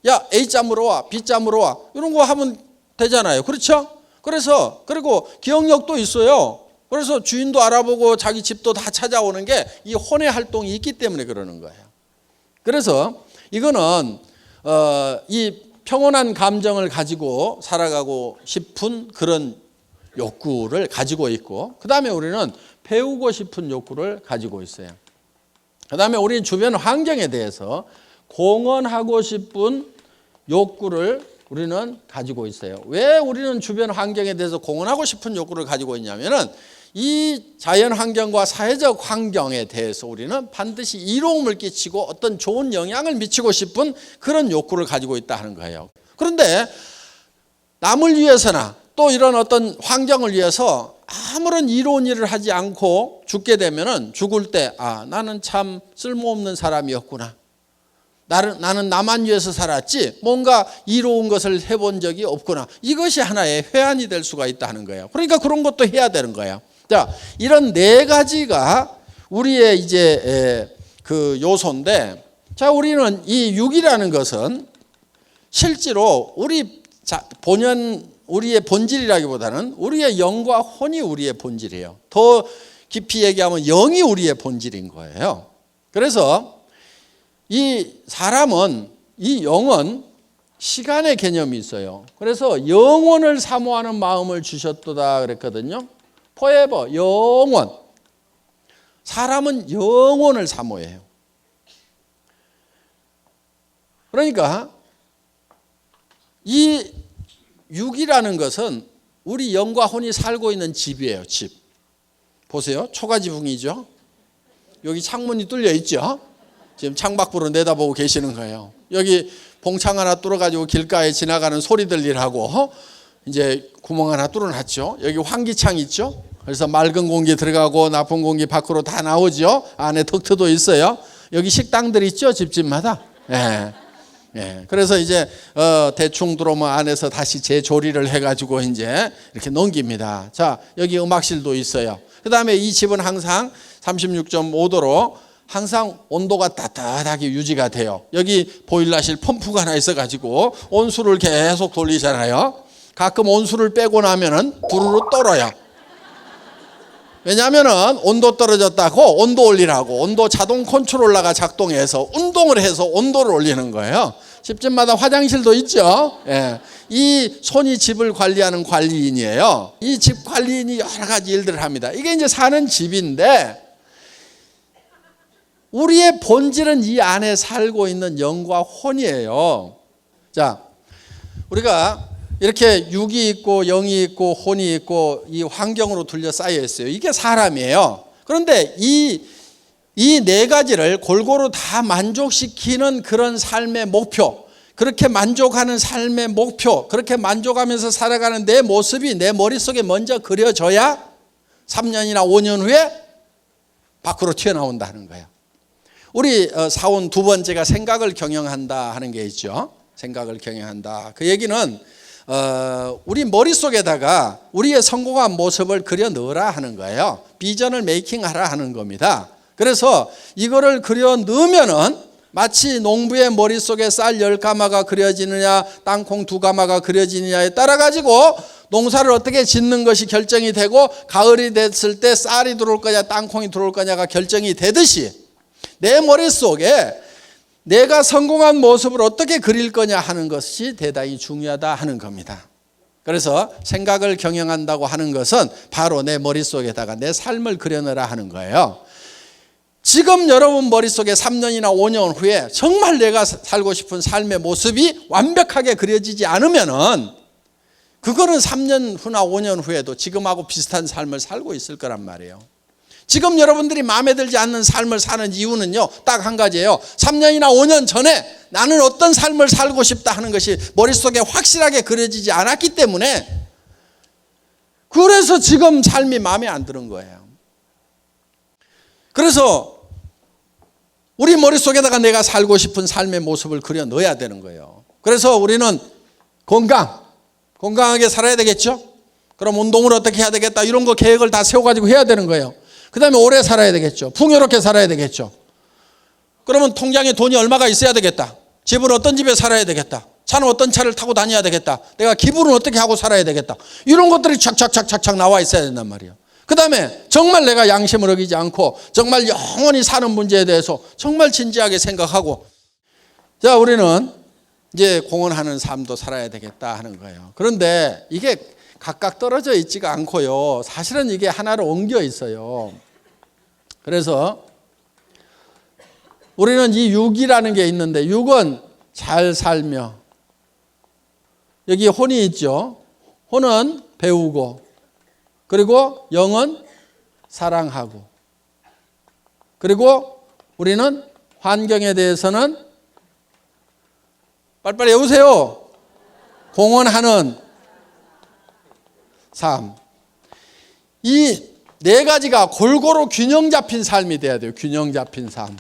야, A짬으로 와, B짬으로 와. 이런 거 하면 되잖아요. 그렇죠? 그리고 기억력도 있어요. 그래서 주인도 알아보고 자기 집도 다 찾아오는 게 이 혼의 활동이 있기 때문에 그러는 거예요. 그래서 이거는 이 평온한 감정을 가지고 살아가고 싶은 그런 욕구를 가지고 있고, 그 다음에 우리는 배우고 싶은 욕구를 가지고 있어요. 그 다음에 우리는 주변 환경에 대해서 공헌하고 싶은 욕구를 우리는 가지고 있어요. 왜 우리는 주변 환경에 대해서 공헌하고 싶은 욕구를 가지고 있냐면은 이 자연 환경과 사회적 환경에 대해서 우리는 반드시 이로움을 끼치고 어떤 좋은 영향을 미치고 싶은 그런 욕구를 가지고 있다 하는 거예요. 그런데 남을 위해서나 또 이런 어떤 환경을 위해서 아무런 이로운 일을 하지 않고 죽게 되면은 죽을 때 나는 참 쓸모없는 사람이었구나. 나는 나만 위해서 살았지 뭔가 이로운 것을 해본 적이 없구나. 이것이 하나의 회한이 될 수가 있다 하는 거예요. 그러니까 그런 것도 해야 되는 거예요. 자, 이런 네 가지가 우리의 이제 그 요소인데, 자, 우리는 이 육이라는 것은 실제로 우리의 본질이라기보다는 우리의 영과 혼이 우리의 본질이에요. 더 깊이 얘기하면 영이 우리의 본질인 거예요. 그래서 이 사람은, 이 영은 시간의 개념이 있어요. 그래서 영원을 사모하는 마음을 주셨도다 그랬거든요. forever, 영원. 사람은 영원을 사모해요. 그러니까 이 육이라는 것은 우리 영과 혼이 살고 있는 집이에요. 집. 보세요. 초가지붕이죠. 여기 창문이 뚫려 있죠. 지금 창밖으로 내다보고 계시는 거예요. 여기 봉창 하나 뚫어가지고 길가에 지나가는 소리 들리라고 이제 구멍 하나 뚫어놨죠. 여기 환기창 있죠. 그래서 맑은 공기 들어가고 나쁜 공기 밖으로 다 나오죠. 안에 덕트도 있어요. 여기 식당들 있죠. 집집마다. 그래서 이제 대충 들어오면 안에서 다시 재조리를 해가지고 이제 이렇게 넘깁니다. 자, 여기 음악실도 있어요. 그 다음에 이 집은 항상 36.5도로 항상 온도가 따뜻하게 유지가 돼요. 여기 보일러실 펌프가 하나 있어가지고 온수를 계속 돌리잖아요. 가끔 온수를 빼고 나면은 부르르 떨어요. 왜냐하면은 온도 떨어졌다고 온도 올리라고 온도 자동 컨트롤러가 작동해서 운동을 해서 온도를 올리는 거예요. 집집마다 화장실도 있죠. 이 손이 집을 관리하는 관리인이에요. 이 집 관리인이 여러 가지 일들을 합니다. 이게 이제 사는 집인데 우리의 본질은 이 안에 살고 있는 영과 혼이에요. 자, 우리가 이렇게 육이 있고 영이 있고 혼이 있고 이 환경으로 둘러싸여 있어요. 이게 사람이에요. 그런데 이 네 가지를 골고루 다 만족시키는 그런 삶의 목표, 그렇게 만족하는 삶의 목표, 그렇게 만족하면서 살아가는 내 모습이 내 머릿속에 먼저 그려져야 3년이나 5년 후에 밖으로 튀어나온다는 거예요. 우리 사원 두 번째가 생각을 경영한다 하는 게 있죠. 생각을 경영한다. 그 얘기는 우리 머릿속에다가 우리의 성공한 모습을 그려 넣으라 하는 거예요. 비전을 메이킹하라 하는 겁니다. 그래서 이거를 그려 넣으면은 마치 농부의 머릿속에 쌀 10가마가 그려지느냐 땅콩 2가마가 그려지느냐에 따라 가지고 농사를 어떻게 짓는 것이 결정이 되고 가을이 됐을 때 쌀이 들어올 거냐 땅콩이 들어올 거냐가 결정이 되듯이 내 머릿속에 내가 성공한 모습을 어떻게 그릴 거냐 하는 것이 대단히 중요하다 하는 겁니다. 그래서 생각을 경영한다고 하는 것은 바로 내 머릿속에다가 내 삶을 그려넣으라 하는 거예요. 지금 여러분 머릿속에 3년이나 5년 후에 정말 내가 살고 싶은 삶의 모습이 완벽하게 그려지지 않으면은 그거는 3년 후나 5년 후에도 지금하고 비슷한 삶을 살고 있을 거란 말이에요. 지금 여러분들이 마음에 들지 않는 삶을 사는 이유는요, 딱 한 가지예요. 3년이나 5년 전에 나는 어떤 삶을 살고 싶다 하는 것이 머릿속에 확실하게 그려지지 않았기 때문에 그래서 지금 삶이 마음에 안 드는 거예요. 그래서 우리 머릿속에다가 내가 살고 싶은 삶의 모습을 그려 넣어야 되는 거예요. 그래서 우리는 건강하게 살아야 되겠죠? 그럼 운동을 어떻게 해야 되겠다 이런 거 계획을 다 세워가지고 해야 되는 거예요. 그 다음에 오래 살아야 되겠죠. 풍요롭게 살아야 되겠죠. 그러면 통장에 돈이 얼마가 있어야 되겠다. 집은 어떤 집에 살아야 되겠다. 차는 어떤 차를 타고 다녀야 되겠다. 내가 기부는 어떻게 하고 살아야 되겠다. 이런 것들이 착착착착착 나와 있어야 된단 말이에요. 그 다음에 정말 내가 양심을 어기지 않고 정말 영원히 사는 문제에 대해서 정말 진지하게 생각하고 자, 우리는 이제 공헌하는 삶도 살아야 되겠다 하는 거예요. 그런데 이게 각각 떨어져 있지가 않고요. 사실은 이게 하나로 엉겨 있어요. 그래서 우리는 이 육이라는 게 있는데, 육은 잘 살며, 여기 혼이 있죠. 혼은 배우고, 그리고 영은 사랑하고, 그리고 우리는 환경에 대해서는 빨리빨리 해보세요. 공헌하는 삶. 이 네 가지가 골고루 균형 잡힌 삶이 돼야 돼요. 균형 잡힌 삶.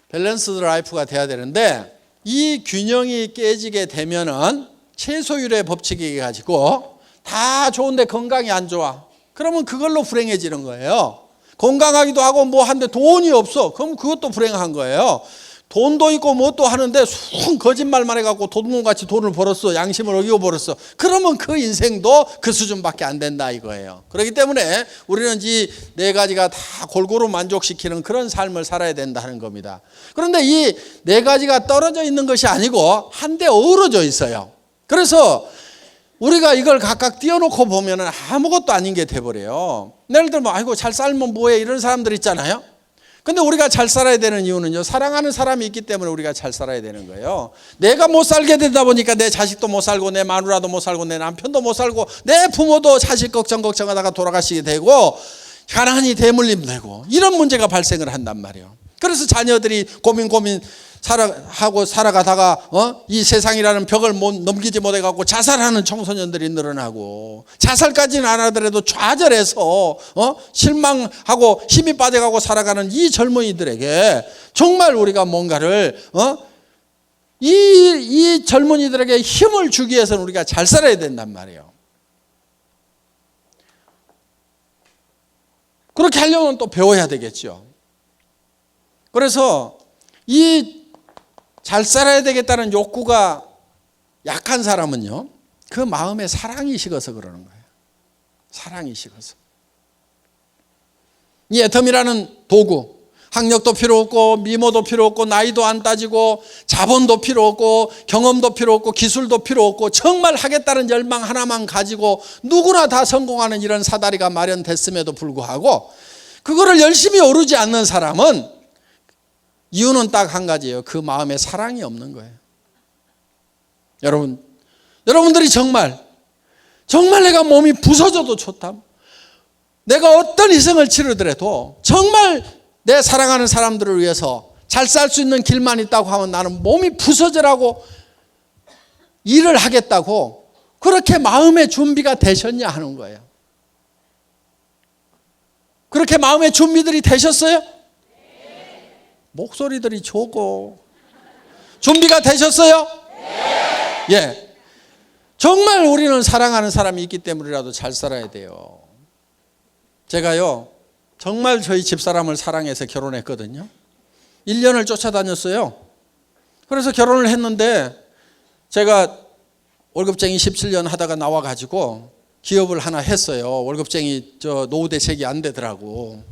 밸런스드 라이프가 돼야 되는데, 이 균형이 깨지게 되면은 최소율의 법칙이 가지고 다 좋은데 건강이 안 좋아. 그러면 그걸로 불행해지는 거예요. 건강하기도 하고 뭐 한데 돈이 없어. 그럼 그것도 불행한 거예요. 돈도 있고 뭐 또 하는데 순 거짓말만 해갖고 도둑놈같이 돈을 벌었어. 양심을 어기고 벌었어. 그러면 그 인생도 그 수준밖에 안 된다 이거예요. 그렇기 때문에 우리는 이 네 가지가 다 골고루 만족시키는 그런 삶을 살아야 된다는 겁니다. 그런데 이 네 가지가 떨어져 있는 것이 아니고 한데 어우러져 있어요. 그래서 우리가 이걸 각각 띄워놓고 보면 아무것도 아닌 게 돼버려요. 예를 들면 아이고 잘 살면 뭐해 이런 사람들 있잖아요. 근데 우리가 잘 살아야 되는 이유는요, 사랑하는 사람이 있기 때문에 우리가 잘 살아야 되는 거예요. 내가 못 살게 되다 보니까 내 자식도 못 살고 내 마누라도 못 살고 내 남편도 못 살고 내 부모도 자식 걱정하다가 돌아가시게 되고 가난이 대물림 되고 이런 문제가 발생을 한단 말이에요. 그래서 자녀들이 고민 하고 살아가다가 이 세상이라는 벽을 넘기지 못해갖고 자살하는 청소년들이 늘어나고, 자살까지는 안 하더라도 좌절해서 실망하고 힘이 빠져가고 살아가는 이 젊은이들에게 정말 우리가 뭔가를 이 젊은이들에게 힘을 주기 위해서는 우리가 잘 살아야 된단 말이에요. 그렇게 하려면 또 배워야 되겠죠. 그래서 이 잘 살아야 되겠다는 욕구가 약한 사람은요, 그 마음에 사랑이 식어서 그러는 거예요. 사랑이 식어서. 이 애텀이라는 도구, 학력도 필요 없고 미모도 필요 없고 나이도 안 따지고 자본도 필요 없고 경험도 필요 없고 기술도 필요 없고 정말 하겠다는 열망 하나만 가지고 누구나 다 성공하는 이런 사다리가 마련됐음에도 불구하고 그거를 열심히 오르지 않는 사람은 이유는 딱 한 가지예요. 그 마음에 사랑이 없는 거예요. 여러분들이 정말 내가 몸이 부서져도 좋다, 내가 어떤 희생을 치르더라도 정말 내 사랑하는 사람들을 위해서 잘 살 수 있는 길만 있다고 하면 나는 몸이 부서져라고 일을 하겠다고 그렇게 마음의 준비가 되셨냐 하는 거예요. 그렇게 마음의 준비들이 되셨어요? 목소리들이 좋고. 준비가 되셨어요? 네. 예. 정말 우리는 사랑하는 사람이 있기 때문이라도 잘 살아야 돼요. 제가요, 정말 저희 집사람을 사랑해서 결혼했거든요. 1년을 쫓아다녔어요. 그래서 결혼을 했는데 제가 월급쟁이 17년 하다가 나와가지고 기업을 하나 했어요. 월급쟁이 노후 대책이 안 되더라고.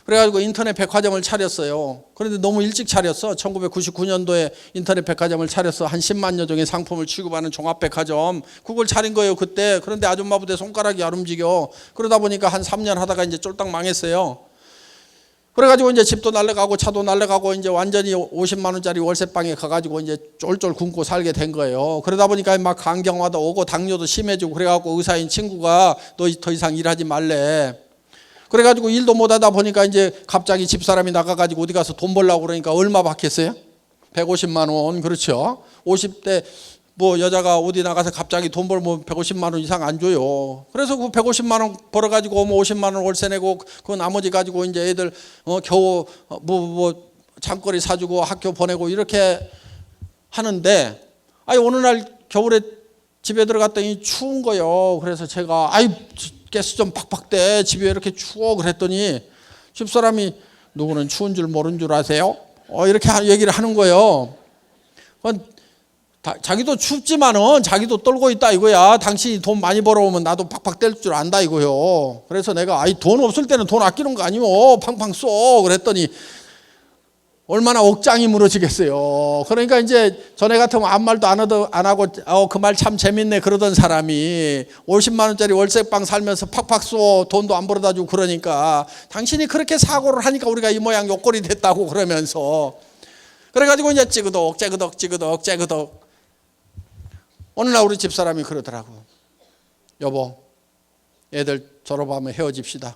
그래가지고 인터넷 백화점을 차렸어요. 그런데 너무 일찍 차렸어. 1999년도에 인터넷 백화점을 차렸어. 한 10만여 종의 상품을 취급하는 종합백화점. 그걸 차린 거예요 그때. 그런데 아줌마 부대 손가락이 안 움직여. 그러다 보니까 한 3년 하다가 이제 쫄딱 망했어요. 그래가지고 이제 집도 날라가고 차도 날라가고 이제 완전히 50만 원짜리 월세방에 가가지고 이제 쫄쫄 굶고 살게 된 거예요. 그러다 보니까 막 간경화도 오고 당뇨도 심해지고 그래갖고 의사인 친구가 너 더 이상 일하지 말래. 그래가지고 일도 못하다 보니까 이제 갑자기 집사람이 나가가지고 어디 가서 돈 벌려고 그러니까 얼마 받겠어요? 150만 원. 그렇죠. 50대 뭐 여자가 어디 나가서 갑자기 돈 벌면 150만 원 이상 안 줘요. 그래서 그 150만 원 벌어가지고 오면 50만 원 월세 내고 그 나머지 가지고 이제 애들 겨우 뭐 장거리 사주고 학교 보내고 이렇게 하는데, 어느 날 겨울에 집에 들어갔더니 추운 거요. 그래서 제가 가스 좀 팍팍 대, 집에 이렇게 추워. 그랬더니 집사람이 누구는 추운 줄 모르는 줄 아세요? 이렇게 얘기를 하는 거예요. 자기도 춥지만은 자기도 떨고 있다 이거야. 당신이 돈 많이 벌어오면 나도 팍팍 뗄 줄 안다 이거요. 그래서 내가 돈 없을 때는 돈 아끼는 거 아니오. 팡팡 쏘. 그랬더니 얼마나 억장이 무너지겠어요. 그러니까 이제 전에 같으면 아무 말도 안 하고 그 말 참 재밌네 그러던 사람이 50만 원짜리 월세방 살면서 팍팍 쏘 돈도 안 벌어다 주고 그러니까 당신이 그렇게 사고를 하니까 우리가 이 모양 요꼴이 됐다고 그러면서 그래가지고 이제 찌그덕 어느 날 우리 집사람이 그러더라고. 여보, 애들 졸업하면 헤어집시다.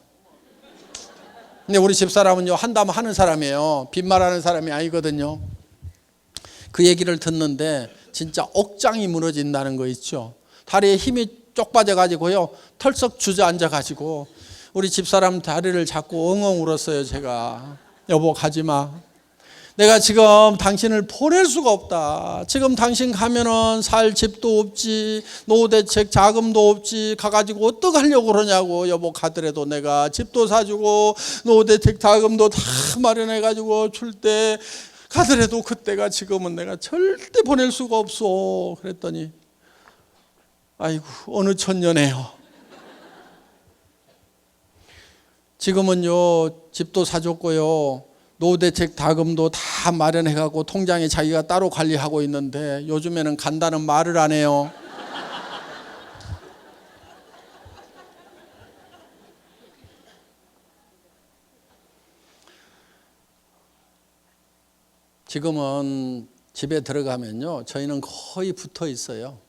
근데 우리 집사람은요, 한다면 하는 사람이에요. 빈말하는 사람이 아니거든요. 그 얘기를 듣는데 진짜 억장이 무너진다는 거 있죠. 다리에 힘이 쪽 빠져가지고요, 털썩 주저앉아가지고 우리 집사람 다리를 잡고 엉엉 울었어요. 제가. 여보, 가지마. 내가 지금 당신을 보낼 수가 없다. 지금 당신 가면은 살 집도 없지, 노후대책 자금도 없지, 가가지고 어떡하려고 그러냐고. 여보, 가더라도 내가 집도 사주고 노후대책 자금도 다 마련해가지고 줄 때 가더라도 그때가 지금은 내가 절대 보낼 수가 없어. 그랬더니 아이고, 어느 천년에요. 지금은요, 집도 사줬고요, 노후대책 자금도 다 마련해가고 통장에 자기가 따로 관리하고 있는데 요즘에는 간다는 말을 안 해요. 지금은 집에 들어가면요, 저희는 거의 붙어 있어요.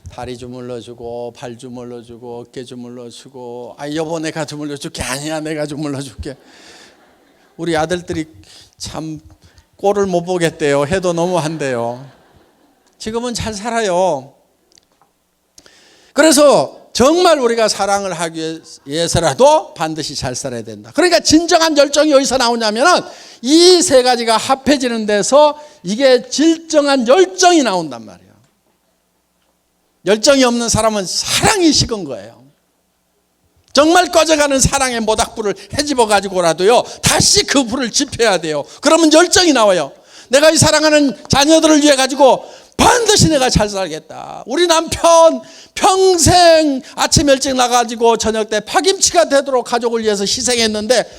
다리 주물러주고 발 주물러주고 어깨 주물러주고 여보 내가 주물러줄게. 아니야, 내가 주물러줄게. 우리 아들들이 참 꼴을 못 보겠대요. 해도 너무한대요. 지금은 잘 살아요. 그래서 정말 우리가 사랑을 하기 위해서라도 반드시 잘 살아야 된다. 그러니까 진정한 열정이 어디서 나오냐면 이 세 가지가 합해지는 데서 이게 진정한 열정이 나온단 말이에요. 열정이 없는 사람은 사랑이 식은 거예요. 정말 꺼져가는 사랑의 모닥불을 헤집어 가지고라도요, 다시 그 불을 지펴야 돼요. 그러면 열정이 나와요. 내가 이 사랑하는 자녀들을 위해 가지고 반드시 내가 잘 살겠다. 우리 남편 평생 아침 일찍 나가지고 저녁 때 파김치가 되도록 가족을 위해서 희생했는데,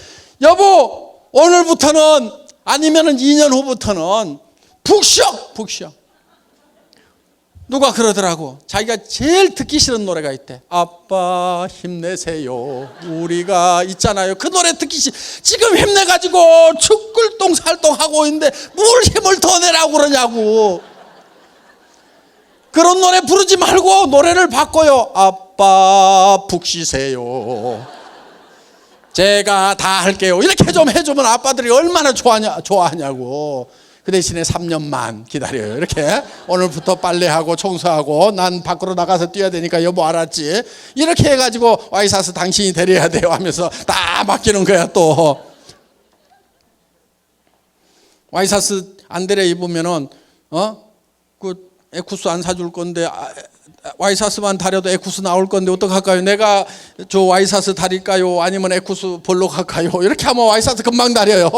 여보 오늘부터는 아니면은 2년 후부터는 푹 쉬어. 누가 그러더라고. 자기가 제일 듣기 싫은 노래가 있대. 아빠 힘내세요. 우리가 있잖아요. 그 노래 듣기 싫. 지금 힘내가지고 축굴동 살동하고 있는데 뭘 힘을 더 내라고 그러냐고. 그런 노래 부르지 말고 노래를 바꿔요. 아빠 푹 쉬세요. 제가 다 할게요. 이렇게 좀 해주면 아빠들이 얼마나 좋아하냐고. 그 대신에 3년만 기다려요. 이렇게 오늘부터 빨래하고 청소하고 난 밖으로 나가서 뛰어야 되니까 여보 알았지? 이렇게 해가지고 와이사스 당신이 데려야 돼요 하면서 다 맡기는 거야. 또 와이사스 안 데려 입으면은 그 에쿠스 안 사줄 건데 와이사스만 다려도 에쿠스 나올 건데 어떡할까요? 내가 저 와이사스 다릴까요? 아니면 에쿠스 볼로 갈까요? 이렇게 하면 와이사스 금방 다려요.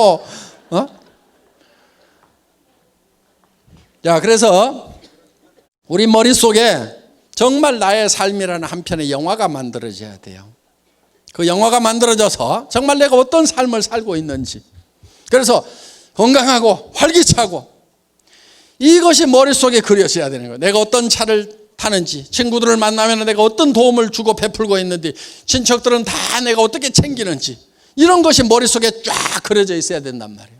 자, 그래서 우리 머릿속에 정말 나의 삶이라는 한 편의 영화가 만들어져야 돼요. 그 영화가 만들어져서 정말 내가 어떤 삶을 살고 있는지, 그래서 건강하고 활기차고 이것이 머릿속에 그려져야 되는 거예요. 내가 어떤 차를 타는지, 친구들을 만나면 내가 어떤 도움을 주고 베풀고 있는지, 친척들은 다 내가 어떻게 챙기는지, 이런 것이 머릿속에 쫙 그려져 있어야 된단 말이에요.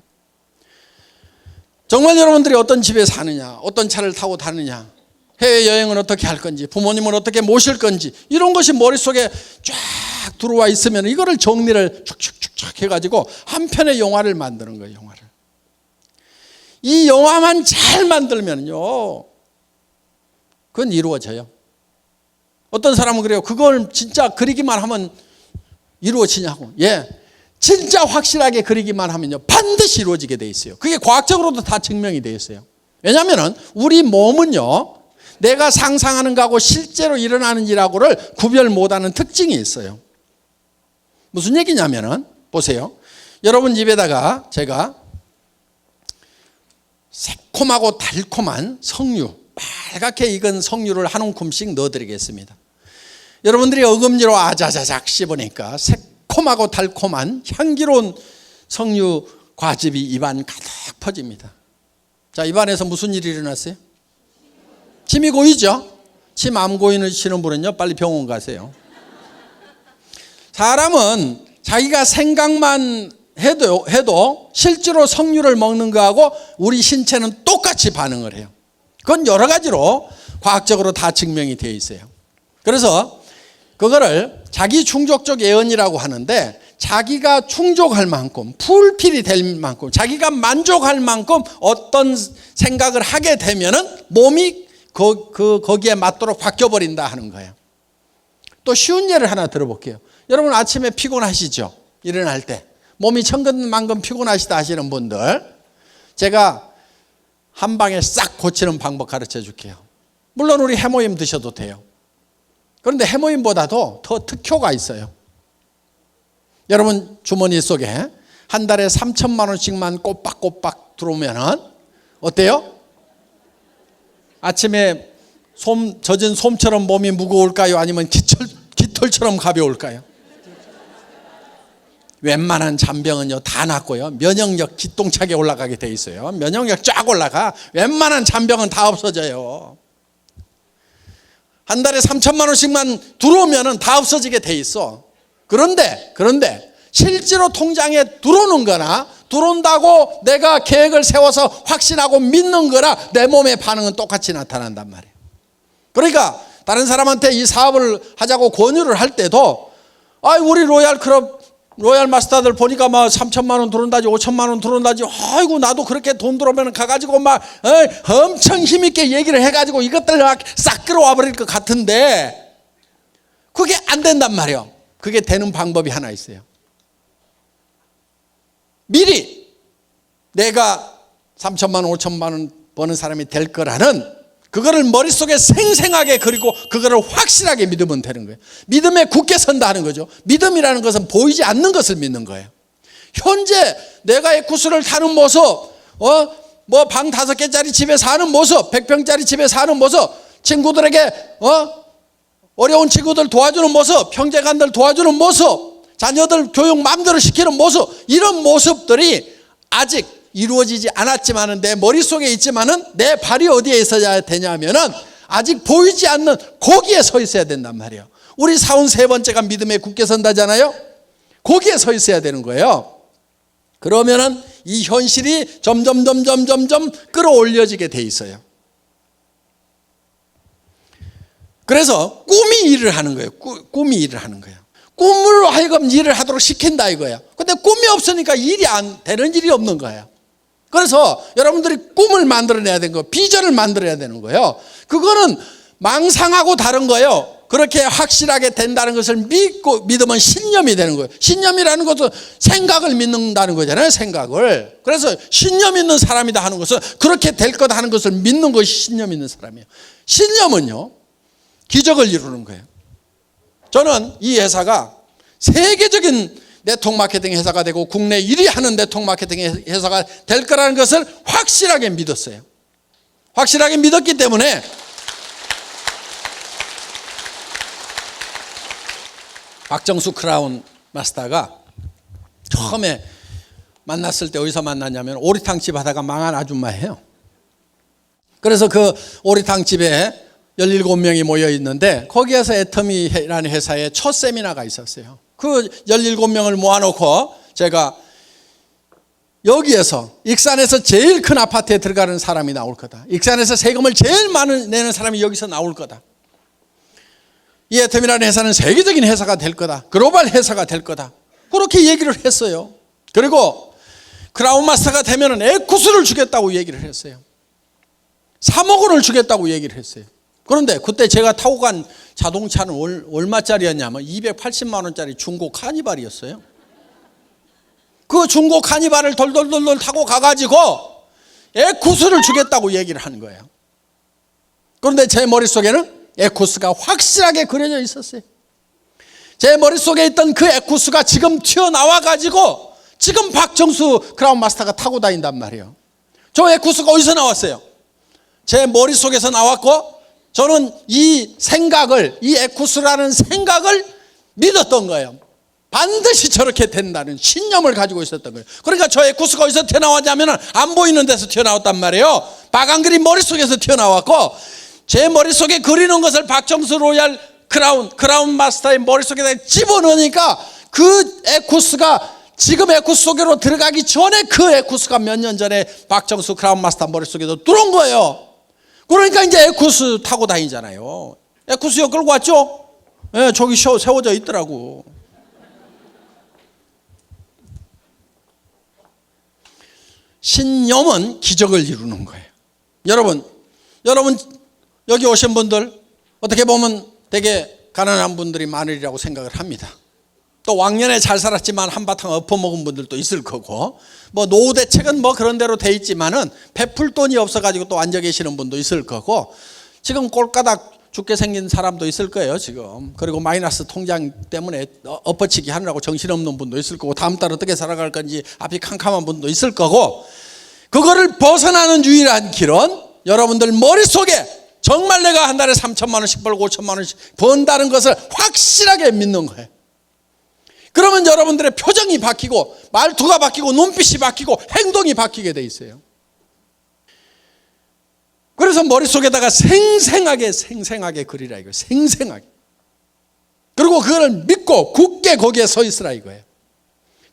정말 여러분들이 어떤 집에 사느냐, 어떤 차를 타고 다느냐, 해외여행은 어떻게 할 건지, 부모님은 어떻게 모실 건지, 이런 것이 머릿속에 쫙 들어와 있으면 이거를 정리를 촉촉촉 해가지고 한 편의 영화를 만드는 거예요. 영화를. 이 영화만 잘 만들면요, 그건 이루어져요. 어떤 사람은 그래요. 그걸 진짜 그리기만 하면 이루어지냐고. 예, 진짜 확실하게 그리기만 하면요, 반드시 이루어지게 돼 있어요. 그게 과학적으로도 다 증명이 돼 있어요. 왜냐하면 우리 몸은요, 내가 상상하는 거하고 실제로 일어나는 일하고를 구별 못하는 특징이 있어요. 무슨 얘기냐면은 보세요. 여러분 입에다가 제가 새콤하고 달콤한 석류, 빨갛게 익은 석류를 한 움큼씩 넣어드리겠습니다. 여러분들이 어금니로 아자자작 씹으니까 새콤하고 달콤한 향기로운 석류 과즙이 입안 가득 퍼집니다. 자, 입안에서 무슨 일이 일어났어요? 침이 고이죠? 침 안 고이시는 분은요, 빨리 병원 가세요. 사람은 자기가 생각만 해도 실제로 석류를 먹는 거하고 우리 신체는 똑같이 반응을 해요. 그건 여러 가지로 과학적으로 다 증명이 되어 있어요. 그래서 그거를 자기 충족적 예언이라고 하는데, 자기가 충족할 만큼, 풀필이 될 만큼, 자기가 만족할 만큼 어떤 생각을 하게 되면은 몸이 거기에 맞도록 바뀌어버린다 하는 거예요. 또 쉬운 예를 하나 들어볼게요. 여러분 아침에 피곤하시죠? 일어날 때 몸이 천근만근 피곤하시다 하시는 분들, 제가 한 방에 싹 고치는 방법 가르쳐 줄게요. 물론 우리 해모임 드셔도 돼요. 그런데 해모임보다도 더 특효가 있어요. 여러분 주머니 속에 한 달에 3천만 원씩만 꼬박꼬박 들어오면은 어때요? 아침에 젖은 솜처럼 몸이 무거울까요? 아니면 깃털처럼 가벼울까요? 웬만한 잔병은요 다 낫고요, 면역력 기똥차게 올라가게 돼 있어요. 면역력 쫙 올라가. 웬만한 잔병은 다 없어져요. 한 달에 3천만 원씩만 들어오면은 다 없어지게 돼 있어. 그런데 실제로 통장에 들어오는 거나 들어온다고 내가 계획을 세워서 확신하고 믿는 거나 내 몸의 반응은 똑같이 나타난단 말이에요. 그러니까 다른 사람한테 이 사업을 하자고 권유를 할 때도, 우리 로얄 마스터들 보니까 막 3천만 원 들어온다지 5천만 원 들어온다지, 아이고 나도 그렇게 돈 들어오면 가가지고 막 엄청 힘있게 얘기를 해가지고 이것들 막 싹 끌어와 버릴 것 같은데, 그게 안 된단 말이에요. 그게 되는 방법이 하나 있어요. 미리 내가 3천만 원 5천만 원 버는 사람이 될 거라는 그거를 머릿속에 생생하게 그리고 그거를 확실하게 믿으면 되는 거예요. 믿음에 굳게 선다 하는 거죠. 믿음이라는 것은 보이지 않는 것을 믿는 거예요. 현재 내가 에쿠스를 타는 모습, 뭐 방 5개짜리 집에 사는 모습, 100평짜리 집에 사는 모습, 친구들에게 어려운 친구들 도와주는 모습, 형제간들 도와주는 모습, 자녀들 교육 마음대로 시키는 모습, 이런 모습들이 아직 이루어지지 않았지만은 내 머릿속에 있지만은 내 발이 어디에 있어야 되냐면은 아직 보이지 않는 거기에 서 있어야 된단 말이에요. 우리 사원 3번째가 믿음에 굳게 선다잖아요. 거기에 서 있어야 되는 거예요. 그러면은 이 현실이 점점 끌어올려지게 돼 있어요. 그래서 꿈이 일을 하는 거예요. 꿈이 일을 하는 거예요. 꿈으로 하여금 일을 하도록 시킨다 이거예요. 근데 꿈이 없으니까 일이 안 되는 일이 없는 거예요. 그래서 여러분들이 꿈을 만들어내야 되는 거예요. 비전을 만들어야 되는 거예요. 그거는 망상하고 다른 거예요. 그렇게 확실하게 된다는 것을 믿으면 신념이 되는 거예요. 신념이라는 것은 생각을 믿는다는 거잖아요. 생각을. 그래서 신념 있는 사람이다 하는 것은 그렇게 될 거다 하는 것을 믿는 것이 신념 있는 사람이에요. 신념은요 기적을 이루는 거예요. 저는 이 회사가 세계적인 네트워크 마케팅 회사가 되고 국내 1위 하는 네트워크 마케팅 회사가 될 거라는 것을 확실하게 믿었어요. 확실하게 믿었기 때문에 박정수 크라운 마스터가 처음에 만났을 때 어디서 만났냐면 오리탕집 하다가 망한 아줌마예요. 그래서 그 오리탕집에 17명이 모여 있는데 거기에서 애터미라는 회사에 첫 세미나가 있었어요. 그 17명을 모아놓고 제가 여기에서 익산에서 제일 큰 아파트에 들어가는 사람이 나올 거다. 익산에서 세금을 제일 많이 내는 사람이 여기서 나올 거다. 이 애터미라는 회사는 세계적인 회사가 될 거다. 글로벌 회사가 될 거다. 그렇게 얘기를 했어요. 그리고 크라운 마스터가 되면은 에쿠스를 주겠다고 얘기를 했어요. 3억 원을 주겠다고 얘기를 했어요. 그런데 그때 제가 타고 간 자동차는 얼마짜리였냐면 280만 원짜리 중고 카니발이었어요. 그 중고 카니발을 돌돌돌돌 타고 가가지고 에쿠스를 주겠다고 얘기를 하는 거예요. 그런데 제 머릿속에는 에쿠스가 확실하게 그려져 있었어요. 제 머릿속에 있던 그 에쿠스가 지금 튀어나와가지고 지금 박정수 크라운 마스터가 타고 다닌단 말이에요. 저 에쿠스가 어디서 나왔어요? 제 머릿속에서 나왔고 저는 이 생각을, 이 에쿠스라는 생각을 믿었던 거예요. 반드시 저렇게 된다는 신념을 가지고 있었던 거예요. 그러니까 저 에쿠스가 어디서 튀어나왔냐면 안 보이는 데서 튀어나왔단 말이에요. 빨간 그림 머릿속에서 튀어나왔고, 제 머릿속에 그리는 것을 박정수 로얄 크라운 마스터의 머릿속에다 집어넣으니까 그 에쿠스가 지금 에쿠스 속으로 들어가기 전에 그 에쿠스가 몇 년 전에 박정수 크라운 마스터 머릿속에도 들어온 거예요. 그러니까 이제 에쿠스 타고 다니잖아요. 에쿠스역 끌고 왔죠? 예, 저기 세워져 있더라고. 신념은 기적을 이루는 거예요. 여러분 여기 오신 분들 어떻게 보면 되게 가난한 분들이 많으리라고 생각을 합니다. 또 왕년에 잘 살았지만 한바탕 엎어먹은 분들도 있을 거고, 뭐 노후 대책은 뭐 그런 대로 돼 있지만은 베풀 돈이 없어가지고 또 앉아 계시는 분도 있을 거고, 지금 꼴가닥 죽게 생긴 사람도 있을 거예요 지금. 그리고 마이너스 통장 때문에 엎어치기 하느라고 정신없는 분도 있을 거고, 다음 달 어떻게 살아갈 건지 앞이 캄캄한 분도 있을 거고, 그거를 벗어나는 유일한 길은 여러분들 머릿속에 정말 내가 한 달에 3천만 원씩 벌고 5천만 원씩 번다는 것을 확실하게 믿는 거예요. 그러면 여러분들의 표정이 바뀌고 말투가 바뀌고 눈빛이 바뀌고 행동이 바뀌게 돼 있어요. 그래서 머릿속에다가 생생하게 그리라 이거예요. 생생하게. 그리고 그걸 믿고 굳게 거기에 서 있으라 이거예요.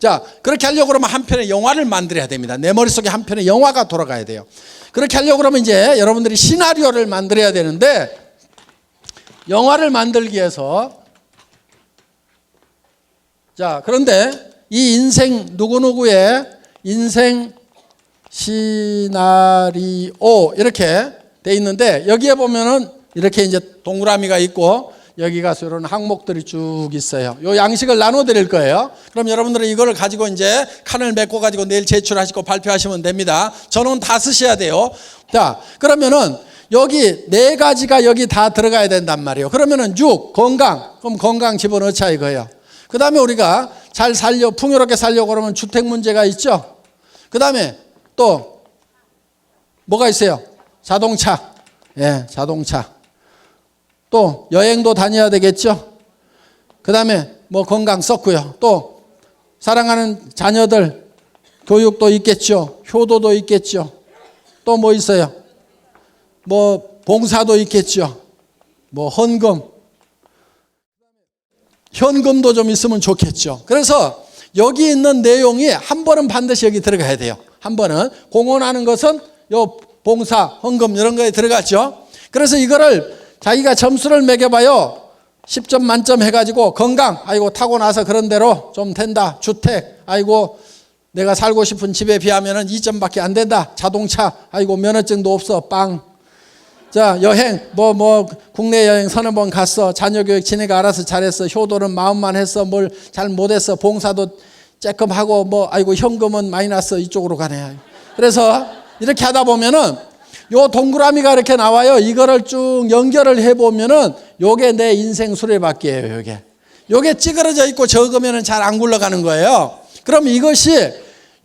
자, 그렇게 하려고 그러면 한 편의 영화를 만들어야 됩니다. 내 머릿속에 한 편의 영화가 돌아가야 돼요. 그렇게 하려고 그러면 이제 여러분들이 시나리오를 만들어야 되는데, 영화를 만들기 위해서, 자, 그런데 이 인생 누구누구의 인생 시나리오 이렇게 돼 있는데, 여기에 보면은 이렇게 이제 동그라미가 있고 여기 가서 이런 항목들이 쭉 있어요. 요 양식을 나눠 드릴 거예요. 그럼 여러분들은 이거를 가지고 이제 칸을 메꿔 가지고 내일 제출하시고 발표하시면 됩니다. 전원 다 쓰셔야 돼요. 자, 그러면은 여기 네 가지가 여기 다 들어가야 된단 말이에요. 그러면은 6 건강, 그럼 건강 집어넣자 이거예요. 그 다음에 우리가 잘 풍요롭게 살려고 그러면 주택 문제가 있죠. 그 다음에 또 뭐가 있어요? 자동차. 예, 자동차. 또 여행도 다녀야 되겠죠. 그 다음에 뭐 건강 썼고요. 또 사랑하는 자녀들 교육도 있겠죠. 효도도 있겠죠. 또 뭐 있어요? 뭐 봉사도 있겠죠. 뭐 현금도 좀 있으면 좋겠죠. 그래서 여기 있는 내용이 한 번은 반드시 여기 들어가야 돼요. 한 번은 공헌하는 것은 요 봉사, 헌금 이런 거에 들어갔죠. 그래서 이거를 자기가 점수를 매겨봐요. 10점 만점 해가지고 건강, 아이고 타고나서 그런 대로 좀 된다. 주택, 아이고 내가 살고 싶은 집에 비하면 2점밖에 안 된다. 자동차, 아이고 면허증도 없어. 빵. 자, 여행, 뭐 국내 여행 서너 번 갔어. 자녀 교육 지네가 알아서 잘했어. 효도는 마음만 했어. 뭘 잘 못했어. 봉사도 쬐끔하고 뭐 아이고 현금은 마이너스 이쪽으로 가네. 그래서 이렇게 하다 보면은 요 동그라미가 이렇게 나와요. 이거를 쭉 연결을 해보면은 요게 내 인생 수레바퀴예요. 요게 찌그러져 있고 적으면은 잘 안 굴러가는 거예요. 그럼 이것이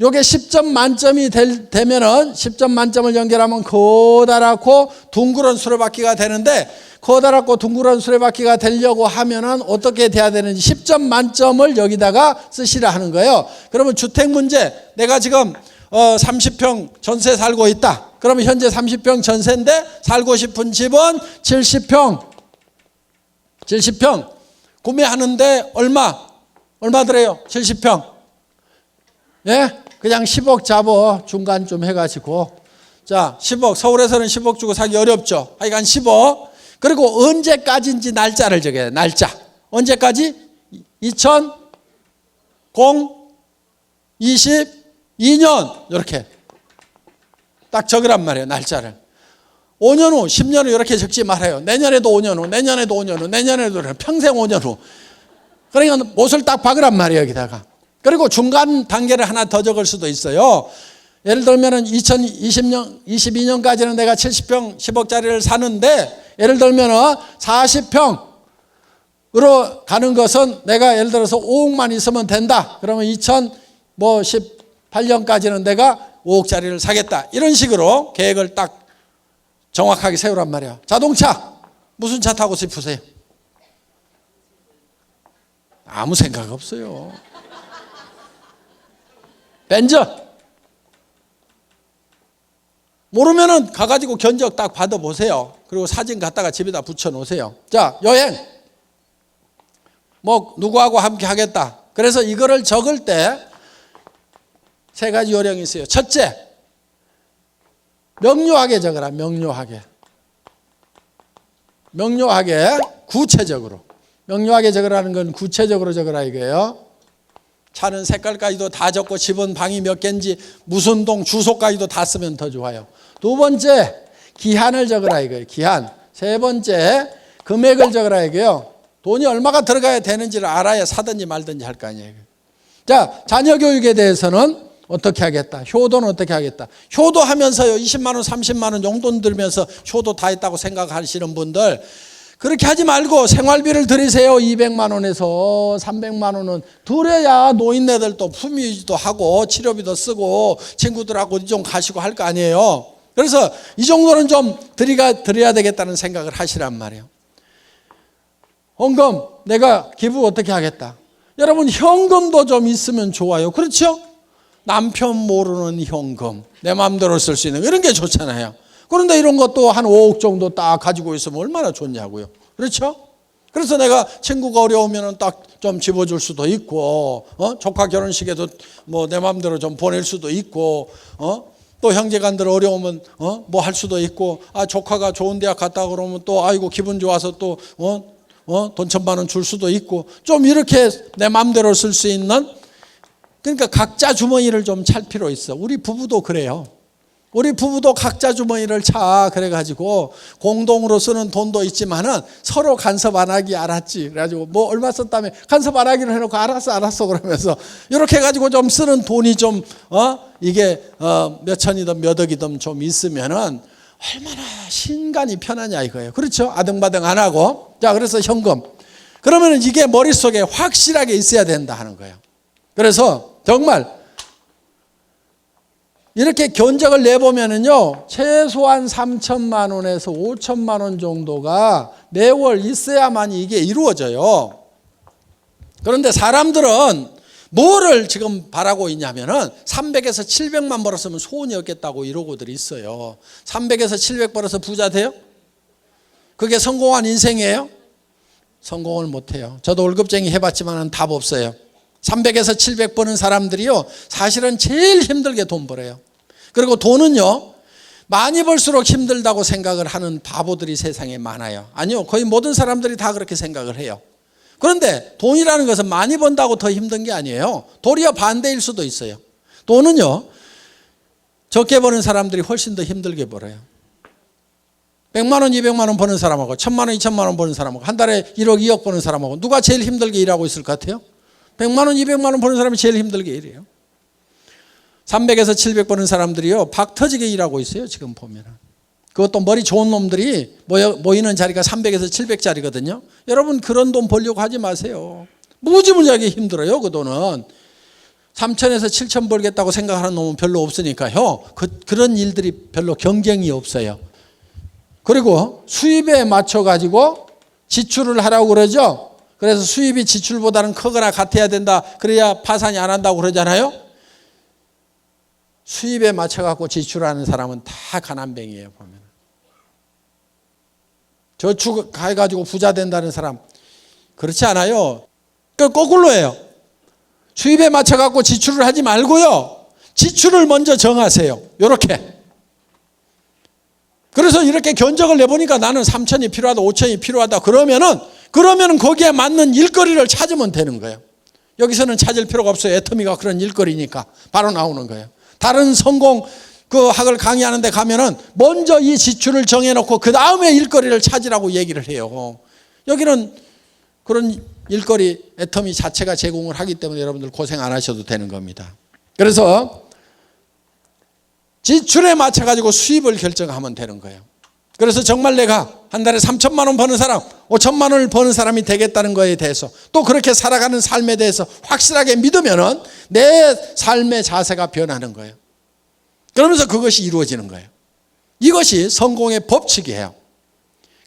요게 10점 만점이 되면은 10점 만점을 연결하면 커다랗고 둥그런 수레바퀴가 되는데, 커다랗고 둥그런 수레바퀴가 되려고 하면은 어떻게 돼야 되는지 10점 만점을 여기다가 쓰시라 하는 거예요. 그러면 주택 문제, 내가 지금 30평 전세 살고 있다. 그러면 현재 30평 전세인데 살고 싶은 집은 70평 구매하는데 얼마 들어요? 70평. 예? 그냥 10억 잡어. 중간 좀 해가지고. 자, 10억. 서울에서는 10억 주고 사기 어렵죠. 하여간 10억. 그리고 언제까지인지 날짜를 적어요. 날짜. 언제까지? 2022년. 이렇게. 딱 적으란 말이에요. 날짜를. 5년 후, 10년 후 이렇게 적지 말아요. 내년에도 5년 후, 내년에도 5년 후, 내년에도 평생 5년 후. 그러니까 못을 딱 박으란 말이에요. 여기다가. 그리고 중간 단계를 하나 더 적을 수도 있어요. 예를 들면 2022년까지는 내가 70평 10억짜리를 사는데, 예를 들면 40평으로 가는 것은 내가 예를 들어서 5억만 있으면 된다. 그러면 2018년까지는 내가 5억짜리를 사겠다. 이런 식으로 계획을 딱 정확하게 세우란 말이야. 자동차 무슨 차 타고 싶으세요? 아무 생각 없어요. 벤저. 모르면은 가가지고 견적 딱 받아보세요. 그리고 사진 갖다가 집에다 붙여놓으세요. 자, 여행. 뭐 누구하고 함께 하겠다. 그래서 이거를 적을 때 세 가지 요령이 있어요. 첫째, 명료하게 적어라. 명료하게. 명료하게, 구체적으로. 명료하게 적으라는 건 구체적으로 적으라 이거예요. 차는 색깔까지도 다 적고 집은 방이 몇 개인지 무슨 동 주소까지도 다 쓰면 더 좋아요. 두 번째, 기한을 적으라 이거예요. 기한. 세 번째, 금액을 적으라 이거예요. 돈이 얼마가 들어가야 되는지를 알아야 사든지 말든지 할 거 아니에요. 자, 자녀 교육에 대해서는 어떻게 하겠다. 효도는 어떻게 하겠다. 효도하면서요 20만 원 30만 원 용돈 들면서 효도 다 했다고 생각하시는 분들, 그렇게 하지 말고 생활비를 들이세요. 200만 원에서 300만 원은 들여야 노인네들도 품위도 하고 치료비도 쓰고 친구들하고 좀 가시고 할 거 아니에요. 그래서 이 정도는 좀 드려야 되겠다는 생각을 하시란 말이에요. 헌금, 내가 기부 어떻게 하겠다. 여러분, 현금도 좀 있으면 좋아요. 그렇죠? 남편 모르는 현금, 내 마음대로 쓸 수 있는 이런 게 좋잖아요. 그런데 이런 것도 한 5억 정도 딱 가지고 있으면 얼마나 좋냐고요. 그렇죠? 그래서 내가 친구가 어려우면 딱 좀 집어줄 수도 있고, 조카 결혼식에도 뭐 내 마음대로 좀 보낼 수도 있고, 또 형제간들 어려우면 뭐 할 수도 있고, 조카가 좋은 대학 갔다 그러면 또 아이고 기분 좋아서 또 돈 1,000만 원 줄 수도 있고, 좀 이렇게 내 마음대로 쓸 수 있는, 그러니까 각자 주머니를 좀 찰 필요 있어. 우리 부부도 그래요. 우리 부부도 각자 주머니를 차. 그래가지고 공동으로 쓰는 돈도 있지만은 서로 간섭 안 하기. 알았지? 그래가지고 뭐 얼마 썼다며 간섭 안 하기로 해놓고 알았어 그러면서 이렇게 해가지고 좀 쓰는 돈이 좀 이게 몇 천이든 몇 억이든 좀 있으면은 얼마나 신간이 편하냐 이거예요. 그렇죠? 아등바등 안 하고. 자, 그래서 현금. 그러면은 이게 머릿속에 확실하게 있어야 된다 하는 거예요. 그래서 정말 이렇게 견적을 내보면은요, 최소한 3천만 원에서 5천만 원 정도가 매월 있어야만 이게 이루어져요. 그런데 사람들은 뭐를 지금 바라고 있냐면은 300에서 700만 벌었으면 소원이 없겠다고 이러고들 있어요. 300에서 700 벌어서 부자 돼요? 그게 성공한 인생이에요? 성공을 못해요. 저도 월급쟁이 해봤지만 답 없어요. 300에서 700 버는 사람들이요, 사실은 제일 힘들게 돈 벌어요. 그리고 돈은요, 많이 벌수록 힘들다고 생각을 하는 바보들이 세상에 많아요. 아니요, 거의 모든 사람들이 다 그렇게 생각을 해요. 그런데 돈이라는 것은 많이 번다고 더 힘든 게 아니에요. 도리어 반대일 수도 있어요. 돈은요, 적게 버는 사람들이 훨씬 더 힘들게 벌어요. 100만 원, 200만 원 버는 사람하고 1000만 원, 2000만 원 버는 사람하고 한 달에 1억, 2억 버는 사람하고 누가 제일 힘들게 일하고 있을 것 같아요? 100만 원, 200만 원 버는 사람이 제일 힘들게 일해요. 300에서 700 버는 사람들이요, 박 터지게 일하고 있어요. 지금 보면은. 그것도 머리 좋은 놈들이 모이는 자리가 300에서 700짜리거든요. 여러분, 그런 돈 벌려고 하지 마세요. 무지무지하게 힘들어요. 그 돈은 3천에서 7천 벌겠다고 생각하는 놈은 별로 없으니까요. 그런 일들이 별로 경쟁이 없어요. 그리고 수입에 맞춰 가지고 지출을 하라고 그러죠. 그래서 수입이 지출보다는 크거나 같아야 된다. 그래야 파산이 안 한다고 그러잖아요. 수입에 맞춰 갖고 지출하는 사람은 다 가난뱅이에요. 보면 저축해 가지고 부자 된다는 사람 그렇지 않아요. 거꾸로예요. 수입에 맞춰 갖고 지출을 하지 말고요, 지출을 먼저 정하세요. 이렇게. 그래서 이렇게 견적을 내보니까 나는 3천이 필요하다, 5천이 필요하다. 그러면은 거기에 맞는 일거리를 찾으면 되는 거예요. 여기서는 찾을 필요가 없어요. 애터미가 그런 일거리니까 바로 나오는 거예요. 다른 성공 그 학을 강의하는 데 가면은 먼저 이 지출을 정해놓고 그 다음에 일거리를 찾으라고 얘기를 해요. 여기는 그런 일거리 애터미 자체가 제공을 하기 때문에 여러분들 고생 안 하셔도 되는 겁니다. 그래서 지출에 맞춰 가지고 수입을 결정하면 되는 거예요. 그래서 정말 내가 한 달에 3천만 원 버는 사람, 5천만 원을 버는 사람이 되겠다는 거에 대해서, 또 그렇게 살아가는 삶에 대해서 확실하게 믿으면은 내 삶의 자세가 변하는 거예요. 그러면서 그것이 이루어지는 거예요. 이것이 성공의 법칙이에요.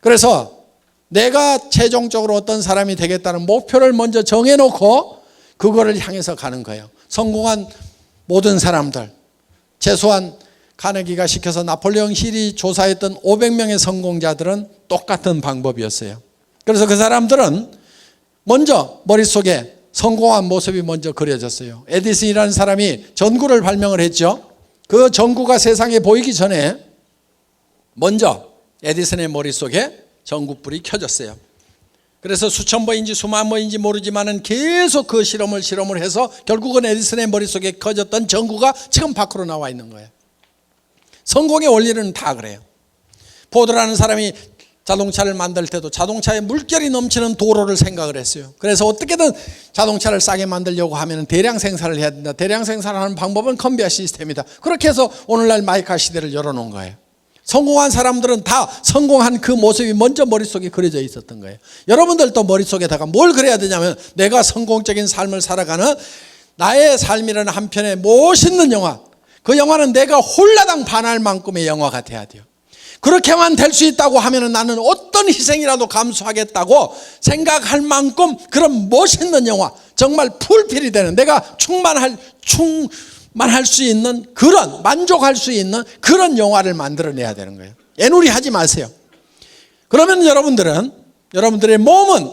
그래서 내가 최종적으로 어떤 사람이 되겠다는 목표를 먼저 정해놓고 그거를 향해서 가는 거예요. 성공한 모든 사람들, 최소한 카네기가 시켜서 나폴레옹 힐이 조사했던 500명의 성공자들은 똑같은 방법이었어요. 그래서 그 사람들은 먼저 머릿속에 성공한 모습이 먼저 그려졌어요. 에디슨이라는 사람이 전구를 발명을 했죠. 그 전구가 세상에 보이기 전에 먼저 에디슨의 머릿속에 전구불이 켜졌어요. 그래서 수천 번인지 수만 번인지 모르지만은 계속 그 실험을 해서 결국은 에디슨의 머릿속에 켜졌던 전구가 지금 밖으로 나와 있는 거예요. 성공의 원리는 다 그래요. 포드라는 사람이 자동차를 만들 때도 자동차에 물결이 넘치는 도로를 생각을 했어요. 그래서 어떻게든 자동차를 싸게 만들려고 하면 대량 생산을 해야 된다. 대량 생산하는 방법은 컨베이어 시스템이다. 그렇게 해서 오늘날 마이카 시대를 열어놓은 거예요. 성공한 사람들은 다 성공한 그 모습이 먼저 머릿속에 그려져 있었던 거예요. 여러분들도 머릿속에다가 뭘 그려야 되냐면 내가 성공적인 삶을 살아가는 나의 삶이라는 한 편의 멋있는 영화, 그 영화는 내가 홀라당 반할 만큼의 영화가 돼야 돼요. 그렇게만 될 수 있다고 하면 나는 어떤 희생이라도 감수하겠다고 생각할 만큼 그런 멋있는 영화, 정말 풀필이 되는, 내가 충만할 수 있는 그런, 만족할 수 있는 그런 영화를 만들어내야 되는 거예요. 애누리 하지 마세요. 그러면 여러분들의 몸은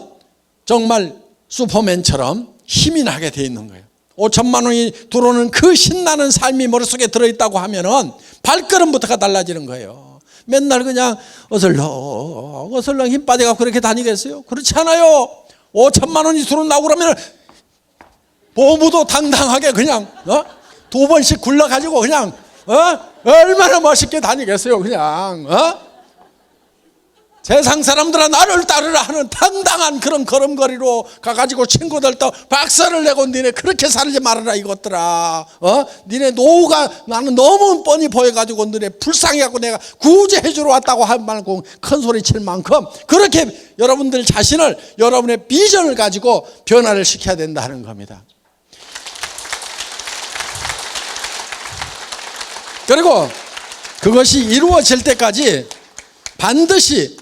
정말 슈퍼맨처럼 힘이 나게 돼 있는 거예요. 5천만 원이 들어오는 그 신나는 삶이 머릿속에 들어있다고 하면은 발걸음부터가 달라지는 거예요. 맨날 그냥 어슬렁 힘 빠져가고 그렇게 다니겠어요? 그렇지 않아요. 5천만 원이 들어온다고 그러면 보무도 당당하게 그냥 두 번씩 굴러가지고 그냥 얼마나 멋있게 다니겠어요. 그냥 세상 사람들은 나를 따르라 하는 당당한 그런 걸음걸이로 가가지고 친구들도 박수를 내고 니네 그렇게 살지 말아라 이것들아. 니네 노후가 나는 너무 뻔히 보여가지고 니네 불쌍해갖고 내가 구제해 주러 왔다고 할 만큼 큰 소리 칠 만큼 그렇게 여러분들 자신을, 여러분의 비전을 가지고 변화를 시켜야 된다 하는 겁니다. 그리고 그것이 이루어질 때까지 반드시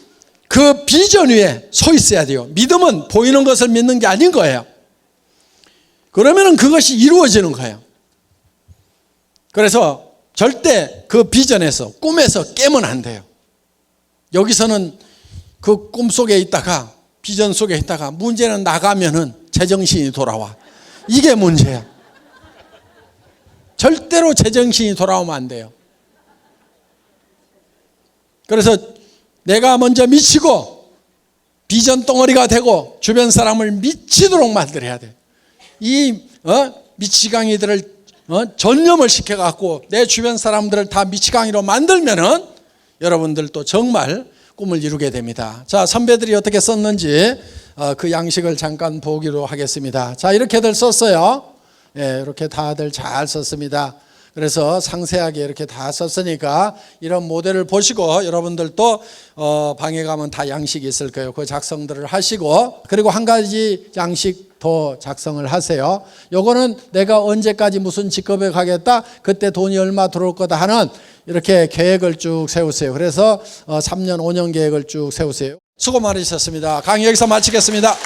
그 비전 위에 서 있어야 돼요. 믿음은 보이는 것을 믿는 게 아닌 거예요. 그러면 그것이 이루어지는 거예요. 그래서 절대 그 비전에서, 꿈에서 깨면 안 돼요. 여기서는 그 꿈 속에 있다가, 비전 속에 있다가 문제는 나가면은 제정신이 돌아와. 이게 문제야. 절대로 제정신이 돌아오면 안 돼요. 그래서 내가 먼저 미치고 비전 덩어리가 되고 주변 사람을 미치도록 만들어야 돼. 이 미치광이들을 전념을 시켜갖고 내 주변 사람들을 다 미치광이로 만들면은 여러분들도 정말 꿈을 이루게 됩니다. 자, 선배들이 어떻게 썼는지 그 양식을 잠깐 보기로 하겠습니다. 자, 이렇게들 썼어요. 예, 이렇게 다들 잘 썼습니다. 그래서 상세하게 이렇게 다 썼으니까 이런 모델을 보시고 여러분들도 방에 가면 다 양식이 있을 거예요. 그 작성들을 하시고, 그리고 한 가지 양식 더 작성을 하세요. 요거는 내가 언제까지 무슨 직업에 가겠다, 그때 돈이 얼마 들어올 거다 하는 이렇게 계획을 쭉 세우세요. 그래서 3년 5년 계획을 쭉 세우세요. 수고 많으셨습니다. 강의 여기서 마치겠습니다.